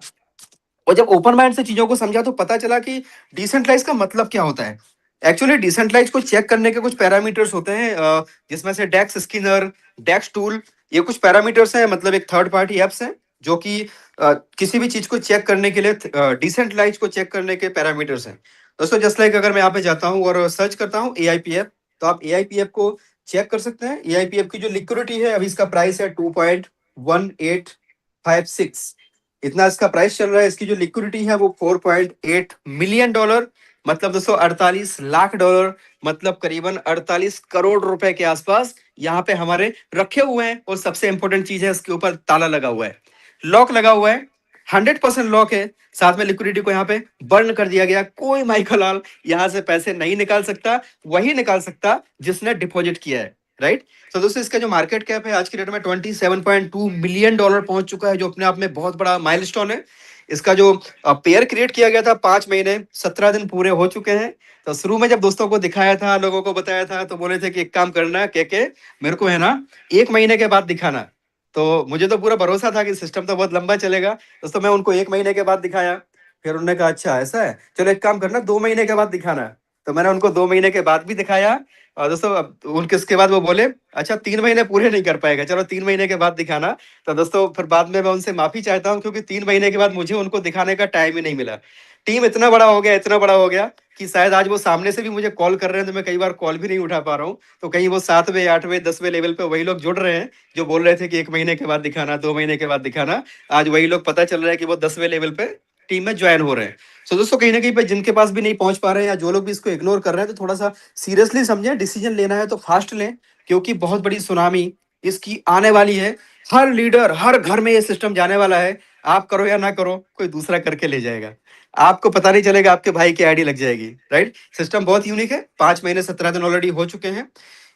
और जब ओपन माइंड से चीजों को समझा तो पता चला कि डिसेंट्रलाइज का मतलब क्या होता है। एक्चुअली डिसेंट्रलाइज को चेक करने के कुछ पैरामीटर्स होते हैं, जिसमें से डेक्स स्किनर, डेक्स टूल, ये कुछ पैरामीटर्स हैं, मतलब एक थर्ड पार्टी एप्स हैं जो कि किसी भी चीज को चेक करने के लिए डिसेंट्रलाइज को चेक करने के पैरामीटर्स हैं दोस्तों। जस्ट लाइक अगर मैं यहाँ पे जाता हूँ और सर्च करता हूँ AIPF, तो आप AIPF को चेक कर सकते हैं। AIPF की जो लिक्विडिटी है, अभी इसका प्राइस है 2.1856, इतना इसका प्राइस चल रहा है। इसकी जो लिक्विडिटी है वो $4.8 मिलियन, मतलब दोस्तों 48 लाख डॉलर, मतलब करीबन 48 करोड़ रुपए के आसपास यहाँ पे हमारे रखे हुए हैं। और सबसे इंपॉर्टेंट चीज है, इसके ऊपर ताला लगा हुआ है, लॉक लगा हुआ है, 100% लॉक है। साथ में लिक्विडिटी को यहाँ पे बर्न कर दिया गया। कोई माइकल लाल यहाँ से पैसे नहीं निकाल सकता, वही निकाल सकता जिसने डिपॉजिट किया है, राइट। तो दोस्तों इसका जो मार्केट कैप है आज की डेट में $27.2 मिलियन पहुंच चुका है, जो अपने आप में बहुत बड़ा माइलस्टोन है। इसका जो पेयर क्रिएट किया गया था 5 महीने 17 दिन पूरे हो चुके हैं। तो शुरू में जब दोस्तों को दिखाया था, लोगों को बताया था, तो बोले थे कि एक काम करना के मेरे को है ना 1 महीने के बाद दिखाना। तो मुझे तो पूरा भरोसा था कि सिस्टम तो बहुत लंबा चलेगा दोस्तों। मैं उनको 1 महीने के बाद दिखाया, फिर उन्होंने कहा अच्छा ऐसा है, चलो एक काम करना 2 महीने के बाद दिखाना। तो मैंने उनको 2 महीने के बाद भी दिखाया। और दोस्तों उनके उसके बाद वो बोले अच्छा 3 महीने पूरे नहीं कर पाएगा, चलो 3 महीने के बाद दिखाना। तो दोस्तों फिर बाद में मैं उनसे माफी चाहता हूँ, क्योंकि 3 महीने के बाद मुझे उनको दिखाने का टाइम ही नहीं मिला। टीम इतना बड़ा हो गया, इतना बड़ा हो गया कि शायद आज वो सामने से भी मुझे कॉल कर रहे हैं, तो मैं कई बार कॉल भी नहीं उठा पा रहा हूँ। तो कहीं वो 7वें 8वें 10वें लेवल पे वही लोग जुड़ रहे हैं जो बोल रहे थे कि 1 महीने के बाद दिखाना, 2 महीने के बाद दिखाना। आज वही लोग पता चल रहा है कि वो 10वें लेवल पे टीम में ज्वाइन हो रहे हैं। सो दोस्तों कहीं ना कहीं पे जिनके पास भी नहीं पहुंच पा रहे हैं, या जो लोग भी इसको इग्नोर कर रहे हैं, तो थोड़ा सा सीरियसली समझें। डिसीजन लेना है तो फास्ट लें, क्योंकि बहुत बड़ी सुनामी इसकी आने वाली है। हर लीडर, हर घर में ये सिस्टम जाने वाला है। आप करो या ना करो, कोई दूसरा करके ले जाएगा, आपको पता नहीं चलेगा, आपके भाई की आईडी लग जाएगी, राइट। सिस्टम बहुत यूनिक है। 5 महीने 17 दिन ऑलरेडी हो चुके हैं।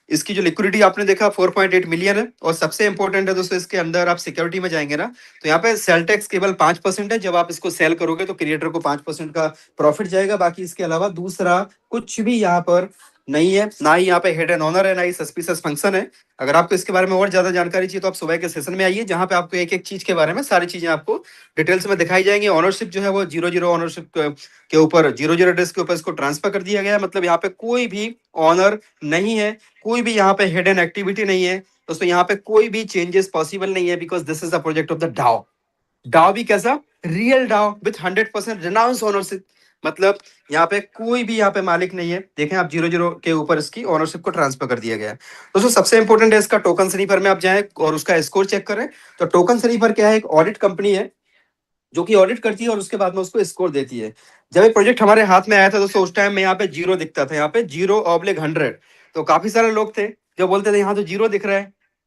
इसकी जो लिक्विडिटी आपने देखा 4.8 मिलियन है। और सबसे इंपॉर्टेंट है दोस्तों, इसके अंदर आप सिक्योरिटी में जाएंगे ना, तो यहाँ पे सेल टैक्स केवल 5% है। जब आप इसको सेल करोगे तो क्रिएटर को 5% का प्रॉफिट जाएगा। बाकी इसके अलावा दूसरा कुछ भी यहाँ पर नहीं है, ना ही यहाँ पे हेड एंड ऑनर है, ना ही सस्पिशियस फंक्शन है। अगर आपको इसके बारे में और ज्यादा जानकारी चाहिए तो आप सुबह के सेशन में आइए, जहां पे आपको एक एक चीज के बारे में सारी चीजें आपको डिटेल्स में दिखाई जाएंगी। ऑनरशिप जो है वो 0-0 ऑनरशिप के ऊपर 0-0 एड्रेस के ऊपर इसको ट्रांसफर कर दिया गया है। मतलब यहाँ पे कोई भी ऑनर नहीं है, कोई भी यहाँ पे हिडन एक्टिविटी नहीं है दोस्तों। यहाँ पे कोई भी चेंजेस पॉसिबल नहीं है, because this is the project of the DAO. DAO भी कैसा, real DAO with 100% renounce ownership. मतलब यहाँ पे कोई भी यहाँ पे मालिक नहीं है। देखें आप 0-0 के ऊपर इसकी ओनरशिप को ट्रांसफर कर दिया गया है। दोस्तों सबसे इंपॉर्टेंट है इसका टोकन स्नीपर में आप जाएं और उसका स्कोर चेक करें। तो टोकन स्नीपर क्या है, एक ऑडिट कंपनी है जो कि ऑडिट करती है और उसके बाद में उसको स्कोर देती है। जब एक प्रोजेक्ट हमारे हाथ में आया था दोस्तों, उस टाइम में यहाँ पे 0 दिखता था, यहाँ पे 0/100। तो काफी सारे लोग थे जो बोलते थे यहाँ तो 0 दिख रहा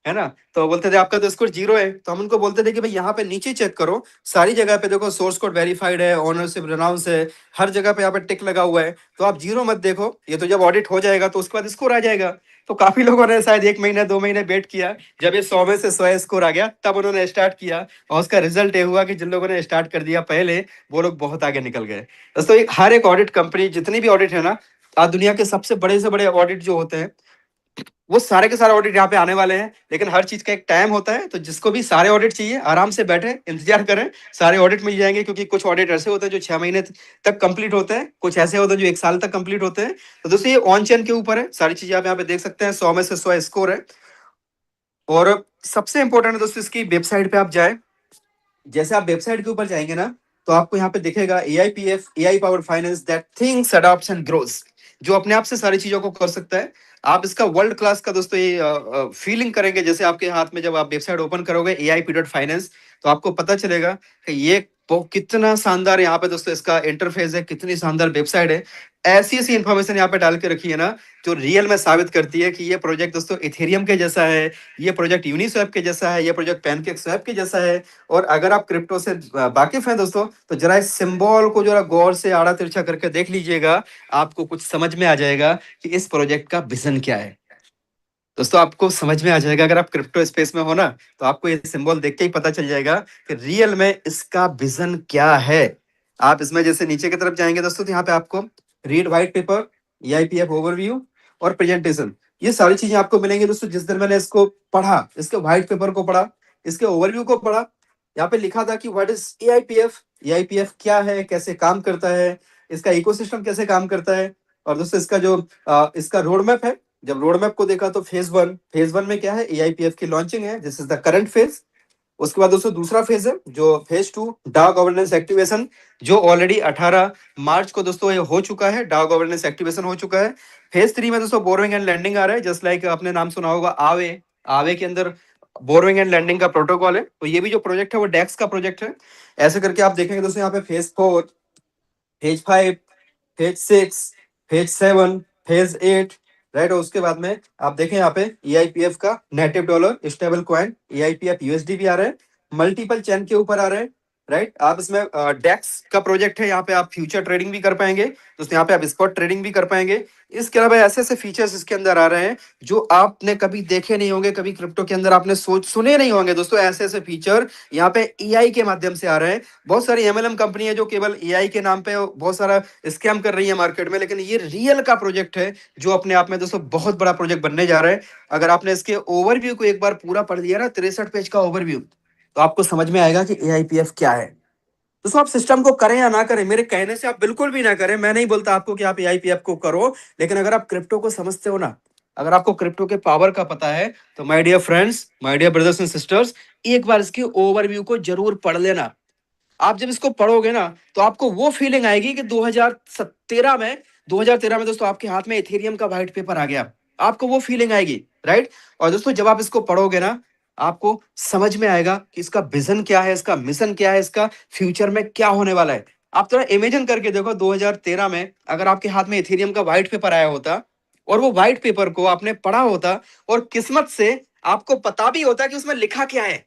है ना। तो बोलते थे आपका तो स्कोर 0 है, तो हम उनको बोलते थे कि भाई यहाँ पे नीचे चेक करो, सारी जगह पे देखो सोर्स कोड वेरीफाइड है, ओनरशिप रेनाउंस है, हर जगह पे यहाँ पे टिक लगा हुआ है, तो आप 0 मत देखो, ये तो जब ऑडिट हो जाएगा तो उसके बाद स्कोर आ जाएगा। तो काफी लोगों ने शायद 1 महीना 2 महीने वेट किया, जब ये 100 में से 100 स्कोर आ गया तब उन्होंने स्टार्ट किया, और उसका रिजल्ट ये हुआ कि जिन लोगों ने स्टार्ट कर दिया पहले, वो लोग बहुत आगे निकल गए। दोस्तों हर एक ऑडिट कंपनी, जितनी भी ऑडिट है ना, आज दुनिया के सबसे बड़े से बड़े ऑडिट जो होते हैं, वो सारे के सारे ऑडिट यहाँ पे आने वाले हैं, लेकिन हर चीज का एक टाइम होता है। तो जिसको भी सारे ऑडिट चाहिए, आराम से बैठे इंतजार करें, सारे ऑडिट मिल जाएंगे। क्योंकि कुछ ऑडिट ऐसे होते हैं जो 6 महीने तक कंप्लीट होते हैं, कुछ ऐसे होते हैं जो 1 साल तक कंप्लीट होते हैं। तो दोस्तों ये ऑन चेन के ऊपर है, सारी चीजें आप यहाँ पे देख सकते हैं, 100 में से 100 स्कोर है। और सबसे इंपॉर्टेंट है दोस्तों, इसकी वेबसाइट पे आप जाए, जैसे आप वेबसाइट के ऊपर जाएंगे ना, तो आपको यहाँ पे दिखेगा AIPF, AI powered finance that thinks, adopts and grows, जो अपने आप से सारी चीजों को कर सकता है। आप इसका वर्ल्ड क्लास का दोस्तों ये फीलिंग करेंगे, जैसे आपके हाथ में जब आप वेबसाइट ओपन करोगे AIP.finance, तो आपको पता चलेगा कि ये कितना शानदार यहाँ पे दोस्तों इसका इंटरफेस है, कितनी शानदार वेबसाइट है। ऐसी ऐसी इंफॉर्मेशन यहाँ पे डाल के रखी है ना, जो रियल में साबित करती है कि ये प्रोजेक्ट दोस्तों इथेरियम के जैसा है, ये प्रोजेक्ट यूनिस्वैप के जैसा है, ये प्रोजेक्ट पैनकेकस्वैप के जैसा है। और अगर आप क्रिप्टो से वाकिफ हैं दोस्तों, तो जरा इस सिंबल को जरा गौर से आड़ा तिरछा करके देख लीजिएगा, आपको कुछ समझ में आ जाएगा कि इस प्रोजेक्ट का विजन क्या है। दोस्तों आपको समझ में आ जाएगा, अगर आप क्रिप्टो स्पेस में हो ना, तो आपको ये सिंबल देख के ही पता चल जाएगा कि रियल में इसका विजन क्या है। आप इसमें जैसे नीचे की तरफ जाएंगे दोस्तों, तो यहाँ पे आपको read white paper, EIPF overview और प्रेजेंटेशन, ये सारी चीजें आपको मिलेंगी दोस्तों। जिस दिन मैंने इसको पढ़ा, इसके व्हाइट पेपर को पढ़ा, इसके ओवरव्यू को पढ़ा, यहाँ पे लिखा था कि व्हाट इज EIPF क्या है, कैसे काम करता है, इसका इकोसिस्टम कैसे काम करता है। और दोस्तों इसका जो इसका रोड मैप है, जब रोड मैप को देखा तो फेज वन में क्या है, EIPF की लॉन्चिंग है, this is the current phase. उसके बाद दोस्तों दूसरा फेज है जो फेज 2 डाउ गवर्नेंस एक्टिवेशन, जो ऑलरेडी 18 मार्च को दोस्तों ये हो चुका है, डाउ गवर्नेंस एक्टिवेशन हो चुका है। फेज 3 में दोस्तों बोरोइंग एंड लैंडिंग आ रहा है, जस्ट लाइक आपने नाम सुना होगा आवे के अंदर बोरोइंग एंड लैंडिंग का प्रोटोकॉल है। तो ये भी जो प्रोजेक्ट है वो डेक्स का प्रोजेक्ट है। ऐसे करके आप देखेंगे दोस्तों, यहाँ पे phase 4, phase 5, phase 6, phase 7, phase 8, right. और उसके बाद में आप देखें यहाँ पे EIPF का native dollar stable coin EIPF USD भी आ रहा है, मल्टीपल चैन के ऊपर आ रहे हैं, राइट। आप इसमें डेक्स का प्रोजेक्ट है, यहाँ पे आप फ्यूचर ट्रेडिंग भी कर पाएंगे दोस्तों, यहाँ पे आप स्पॉट ट्रेडिंग भी कर पाएंगे। इसके अलावा ऐसे ऐसे फीचर्स इसके अंदर आ रहे हैं जो आपने कभी देखे नहीं होंगे, कभी क्रिप्टो के अंदर आपने सुने नहीं होंगे दोस्तों। ऐसे ऐसे फीचर यहाँ पे AI के माध्यम से आ रहे हैं। बहुत सारी MLM कंपनी है जो केवल AI के नाम पे बहुत सारा स्कैम कर रही है मार्केट में, लेकिन ये रियल का प्रोजेक्ट है जो अपने आप में दोस्तों बहुत बड़ा प्रोजेक्ट बनने जा रहा है। अगर आपने इसके ओवरव्यू को एक बार पूरा पढ़ लिया ना, 63 पेज का ओवरव्यू, तो आपको समझ में आएगा कि AIPF क्या है। दोस्तों आप सिस्टम को करें या ना करें, मेरे कहने से आप बिल्कुल भी ना करें, मैं नहीं बोलता आपको कि आप AIPF को करो, लेकिन अगर आप क्रिप्टो को समझते हो ना, अगर आपको क्रिप्टो के पावर का पता है, तो my dear friends, my dear brothers and sisters, एक बार इसकी ओवरव्यू को जरूर पढ़ लेना। आप जब इसको पढ़ोगे ना, तो आपको वो फीलिंग आएगी कि 2013 में दोस्तों आपके हाथ में इथेरियम का व्हाइट पेपर आ गया, आपको वो फीलिंग आएगी, राइट। और दोस्तों जब आप इसको पढ़ोगे ना, आपको समझ में आएगा कि इसका विजन क्या है, इसका मिशन क्या है, इसका फ्यूचर में क्या होने वाला है। आप थोड़ा इमेजिन करके देखो, 2013 में अगर आपके हाथ में इथेरियम का व्हाइट पेपर आया होता और वो व्हाइट पेपर को आपने पढ़ा होता, और किस्मत से आपको पता भी होता कि उसमें लिखा क्या है,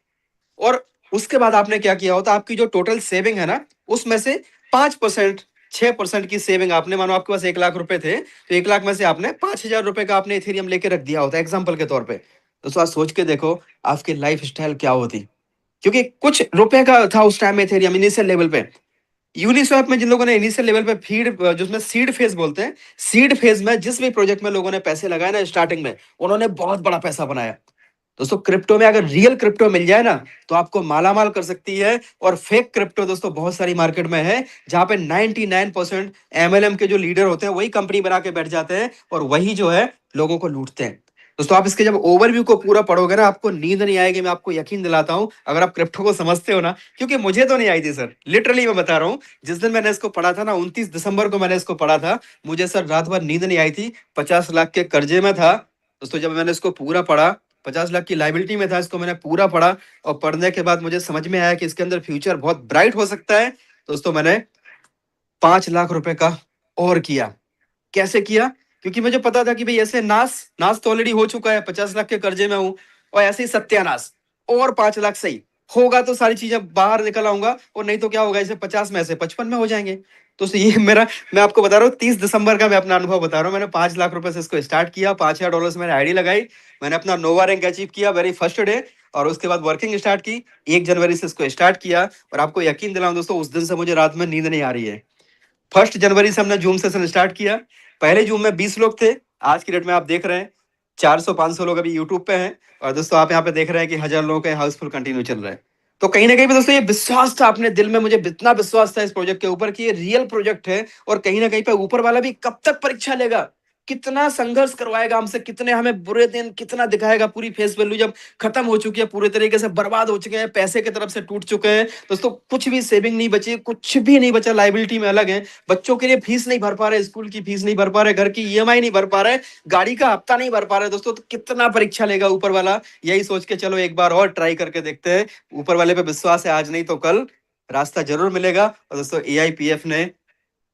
और उसके बाद आपने क्या किया होता, आपकी जो टोटल सेविंग है ना, उसमें से 5%, 6% की सेविंग आपने, मानो आपके पास 1 लाख रुपए थे, तो 1 लाख में से आपने 5,000 रुपए का आपने इथेरियम लेके रख दिया होता, एग्जाम्पल के तौर पे। दोस्तों आज सोच के देखो आपकी लाइफ स्टाइल क्या होती, क्योंकि कुछ रुपए का था उस टाइम में इथेरियम इनिशियल लेवल पे। यूनिस्वैप में जिन लोगों ने इनिशियल लेवल पे फीड, जिसमें सीड फेज बोलते हैं, सीड फेज में जिस भी प्रोजेक्ट में लोगों ने पैसे लगाए ना स्टार्टिंग में, उन्होंने बहुत बड़ा पैसा बनाया। दोस्तों क्रिप्टो में अगर रियल क्रिप्टो मिल जाए ना, तो आपको मालामाल कर सकती है। और फेक क्रिप्टो दोस्तों बहुत सारी मार्केट में है, जहां पे 99% MLM के जो लीडर होते हैं वही कंपनी बना के बैठ जाते हैं, और वही जो है लोगों को लूटते हैं। दोस्तों आप इसके जब ओवरव्यू को पूरा पढ़ोगे ना, आपको नींद नहीं आएगी, मैं आपको यकीन दिलाता हूं, अगर आप क्रिप्टो को समझते हो ना। क्योंकि मुझे तो नहीं आई थी सर, लिटरली मैं बता रहा हूं, जिस दिन मैंने इसको पढ़ा था ना, 29 दिसंबर को मैंने इसको पढ़ा था, मुझे सर रात भर नींद नहीं आई थी, 50 लाख के कर्जे में था। दोस्तों जब मैंने इसको पूरा पढ़ा, 50 लाख की लाइबिलिटी में था, इसको मैंने पूरा पढ़ा, और पढ़ने के बाद मुझे समझ में आया कि इसके अंदर फ्यूचर बहुत ब्राइट हो सकता है। दोस्तों मैंने 5 लाख रुपए का और किया। कैसे किया? क्योंकि मुझे पता था कि भाई ऐसे नाश तो ऑलरेडी हो चुका है, 50 लाख के कर्जे में हूं, और ऐसे ही सत्यानाश, और 5 लाख सही होगा तो सारी चीजें बाहर निकल आऊंगा, और नहीं तो क्या होगा, इसे 50 में से 55 में हो जाएंगे। तो ये मेरा, मैं आपको बता रहा हूँ 30 दिसंबर का मैं अपना अनुभव बता रहा हूँ। मैंने 5 लाख रुपए से इसको स्टार्ट किया, $5000 से मैंने आईडी लगाई, मैंने अपना नोवा रैंक अचीव किया वेरी फर्स्ट डे, और उसके बाद वर्किंग स्टार्ट की। 1 जनवरी से इसको स्टार्ट किया, और आपको यकीन दिलाऊं दोस्तों, उस दिन से मुझे रात में नींद नहीं आ रही है। 1 जनवरी से हमने जूम सेशन स्टार्ट किया। पहले जूम में 20 लोग थे, आज की डेट में आप देख रहे हैं 400-500 लोग अभी यूट्यूब पे हैं, और दोस्तों आप यहाँ पे देख रहे हैं कि 1000 लोगों का हाउसफुल कंटिन्यू चल रहा है। तो कहीं ना कहीं पे दोस्तों ये विश्वास था अपने दिल में, मुझे इतना विश्वास था इस प्रोजेक्ट के ऊपर कि ये रियल प्रोजेक्ट है, और कहीं ना कहीं पे ऊपर वाला भी कब तक परीक्षा लेगा, कितना संघर्ष करवाएगा हमसे, कितने हमें बुरे दिन कितना दिखाएगा, पूरी फेस वैल्यू जब खत्म हो चुकी है, पूरे तरीके से बर्बाद हो चुके हैं, पैसे की तरफ से टूट चुके हैं दोस्तों, कुछ भी सेविंग नहीं बची, कुछ भी नहीं बचा, लाइबिलिटी में अलग है, बच्चों के लिए फीस नहीं भर पा रहे, स्कूल की फीस नहीं भर पा रहे, घर की ईएमआई नहीं भर पा रहे, गाड़ी का हफ्ता नहीं भर पा रहे दोस्तों, तो कितना परीक्षा लेगा ऊपर वाला। यही सोच के चलो एक बार और ट्राई करके देखते हैं, ऊपर वाले पे विश्वास है, आज नहीं तो कल रास्ता जरूर मिलेगा। और दोस्तों एआईपीएफ ने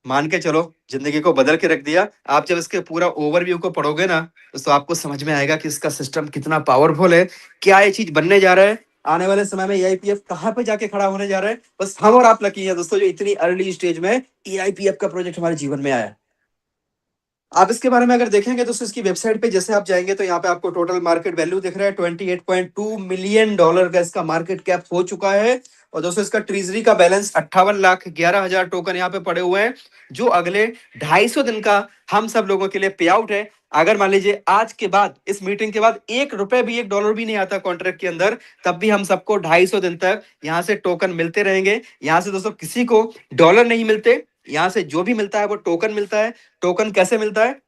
मान के चलो जिंदगी को बदल के रख दिया। आप जब इसके पूरा ओवरव्यू को पढ़ोगे ना तो आपको समझ में आएगा कि इसका सिस्टम कितना पावरफुल है, क्या ये चीज बनने जा रहा है, आने वाले समय में एआईपीएफ कहां पे जाके खड़ा होने जा रहा है। बस हम और आप लकी हैं दोस्तों जो इतनी अर्ली स्टेज में एआईपीएफ का प्रोजेक्ट हमारे जीवन में आया। आप इसके बारे में अगर देखेंगे दोस्तों, इसकी वेबसाइट पे जैसे आप जाएंगे तो यहाँ पे आपको टोटल मार्केट वैल्यू दिख रहा है, $28.2 मिलियन का इसका मार्केट कैप हो चुका है। और दोस्तों इसका ट्रेजरी का बैलेंस 58,11,000 टोकन यहाँ पे पड़े हुए हैं, जो अगले 250 दिन का हम सब लोगों के लिए पे आउट है। अगर मान लीजिए आज के बाद, इस मीटिंग के बाद $1 भी, $1 भी नहीं आता कॉन्ट्रैक्ट के अंदर, तब भी हम सबको 250 दिन तक यहाँ से टोकन मिलते रहेंगे। यहाँ से दोस्तों किसी को डॉलर नहीं मिलते, यहाँ से जो भी मिलता है वो टोकन मिलता है। टोकन कैसे मिलता है,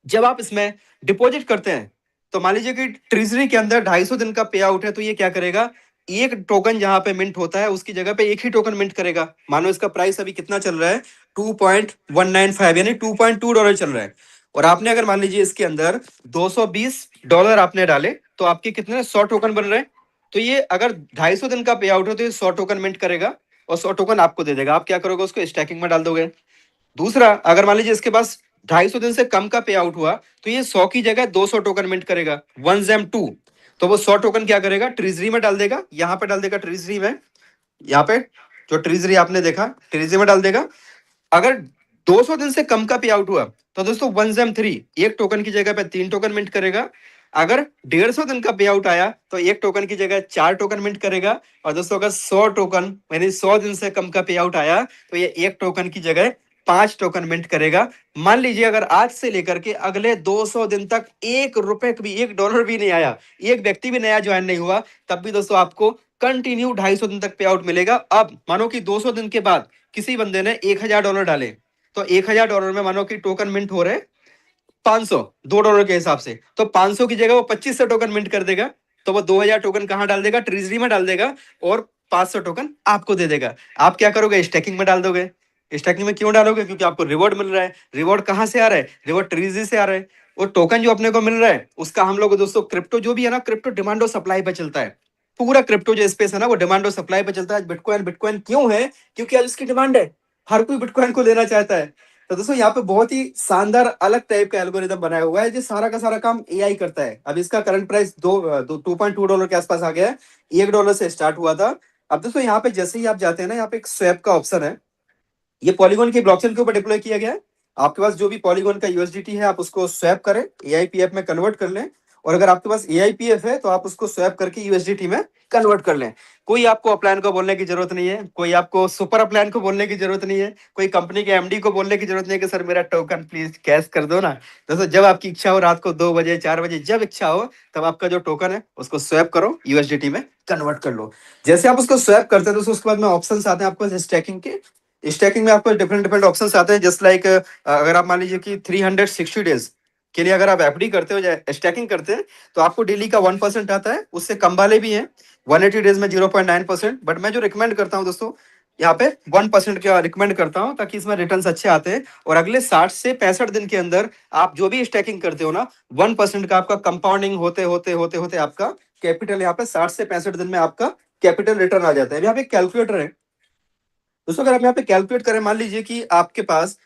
जब आप इसमें डिपॉजिट करते हैं तो मान लीजिए कि ट्रेजरी के अंदर 250 दिन का पे आउट है, तो ये क्या करेगा, एक टोकन जहां पे मिंट होता है उसकी जगह पे एक ही टोकन मिंट करेगा। मानो इसका प्राइस अभी कितना चल रहा है, 2.195 यानी $2.2 चल रहा है, और आपने अगर मान लीजिए इसके अंदर $220 आपने डाले तो आपके कितने 100 टोकन बन रहे हैं। तो ये अगर 250 दिन का पे आउट हो तो ये 100 टोकन मिंट करेगा और 100 टोकन आपको दे देगा। आप क्या करोगे, उसको स्टैकिंग में डाल दोगे। दूसरा, अगर मान लीजिए इसके पास 250 दिन से कम का पे आउट हुआ तो ये 100 की जगह 200 टोकन मिंट करेगा, 1ZEM2। तो वो 100 टोकन क्या करेगा, ट्रेजरी में डाल देगा, यहां पे डाल देगा ट्रेजरी में, यहाँ पे जो ट्रेजरी आपने देखा ट्रेजरी में डाल देगा। अगर 200 दिन से कम का पे आउट हुआ तो दोस्तों 1ZEM3 एक टोकन की जगह पे 3 टोकन मिंट करेगा। अगर 150 दिन का पे आउट आया तो एक टोकन की जगह 4 टोकन मिंट करेगा। और दोस्तों अगर 100 टोकन यानी 100 दिन से कम का पे आउट आया तो ये एक टोकन की जगह 5 टोकन मिंट करेगा। मान लीजिए अगर आज से लेकर के अगले 200 दिन तक $1 भी, $1 भी नहीं आया, एक व्यक्ति भी नया ज्वाइन नहीं हुआ, तब भी दोस्तों आपको कंटिन्यू 250 दिन तक पे आउट मिलेगा। अब मानो कि 200 दिन के बाद किसी बंदे ने $1000 डाले तो $1000 में मानो कि टोकन मिंट हो रहे 500, $2 के हिसाब से, तो 500 की जगह वो 2500 टोकन मिंट कर देगा। तो वो 2000 टोकन कहां डाल देगा, ट्रेजरी में डाल देगा, और 500 टोकन आपको दे देगा। आप क्या करोगे, स्टैकिंग में डाल दोगे। स्टैकिंग में क्यों डालोगे, क्योंकि आपको रिवॉर्ड मिल रहा है। रिवॉर्ड कहां से आ रहा है, रिवॉर्ड ट्रेजरी से आ रहा है। वो टोकन जो अपने को मिल रहा है उसका हम लोग दोस्तों क्रिप्टो जो भी है ना, क्रिप्टो डिमांड और सप्लाई पे चलता है। पूरा क्रिप्टो जो स्पेस है ना वो डिमांड और सप्लाई पे चलता है। बिटकॉइन बिटकॉइन क्यों है, क्योंकि आज उसकी डिमांड है, हर कोई बिटकॉइन को लेना चाहता है। तो दोस्तों यहाँ पे बहुत ही शानदार अलग टाइप का एल्गोरिदम बनाया हुआ है, जो सारा का सारा काम एआई करता है। अब इसका करंट प्राइस $2.2 के आसपास आ गया है, $1 से स्टार्ट हुआ था। अब दोस्तों यहाँ पे जैसे ही आप जाते हैं ना, यहाँ पे एक स्वैप का ऑप्शन है, ये पॉलीगॉन की ब्लॉकचेन के ऊपर डिप्लॉय किया गया है। आपके पास जो भी पॉलीगॉन का यूएसडीटी है आप उसको स्वैप करें, एआईपीएफ में कन्वर्ट कर लें, और अगर आपके पास एआईपीएफ है तो आप उसको स्वैप करके यूएसडीटी में कन्वर्ट कर लें। कोई आपको अपलाइन को बोलने की जरूरत नहीं है, कोई आपको सुपर अपलाइन को बोलने की जरूरत नहीं है, कोई कंपनी के एमडी को बोलने की जरूरत नहीं है कि सर मेरा टोकन प्लीज कैश कर दो ना। दोस्तों जब आपकी इच्छा हो, रात को 2 बजे 4 बजे जब इच्छा हो, तब आपका जो टोकन है उसको स्वैप करो, यूएसडीटी में कन्वर्ट कर लो। जैसे आप उसको स्वैप करते हैं दोस्तों उसके बाद में ऑप्शन आते हैं आपको स्टैकिंग के। स्टैकिंग में आपको डिफरेंट ऑप्शंस आते हैं, जस्ट लाइक अगर आप मान लीजिए कि 360 डेज के लिए अगर आप एफडी करते हो या स्टैकिंग करते हैं तो आपको डेली का 1% आता है, उससे कम वाले भी हैं 180 डेज में 0.9%। बट मैं जो रिकमेंड करता हूं दोस्तों यहाँ पे 1% का रिकमेंड करता हूं, ताकि इसमें रिटर्न्स अच्छे आते हैं। और अगले 60 से 65 दिन के अंदर आप जो भी स्टैकिंग करते हो ना, 1% का आपका कंपाउंडिंग होते होते होते होते आपका कैपिटल यहाँ पे 60 से 65 दिन में आपका कैपिटल रिटर्न आ जाता है। यहाँ पे कैलकुलेटर है दोस्तों, अगर आप यहाँ पे कैलकुलेट करें, मान लीजिए कि आपके पास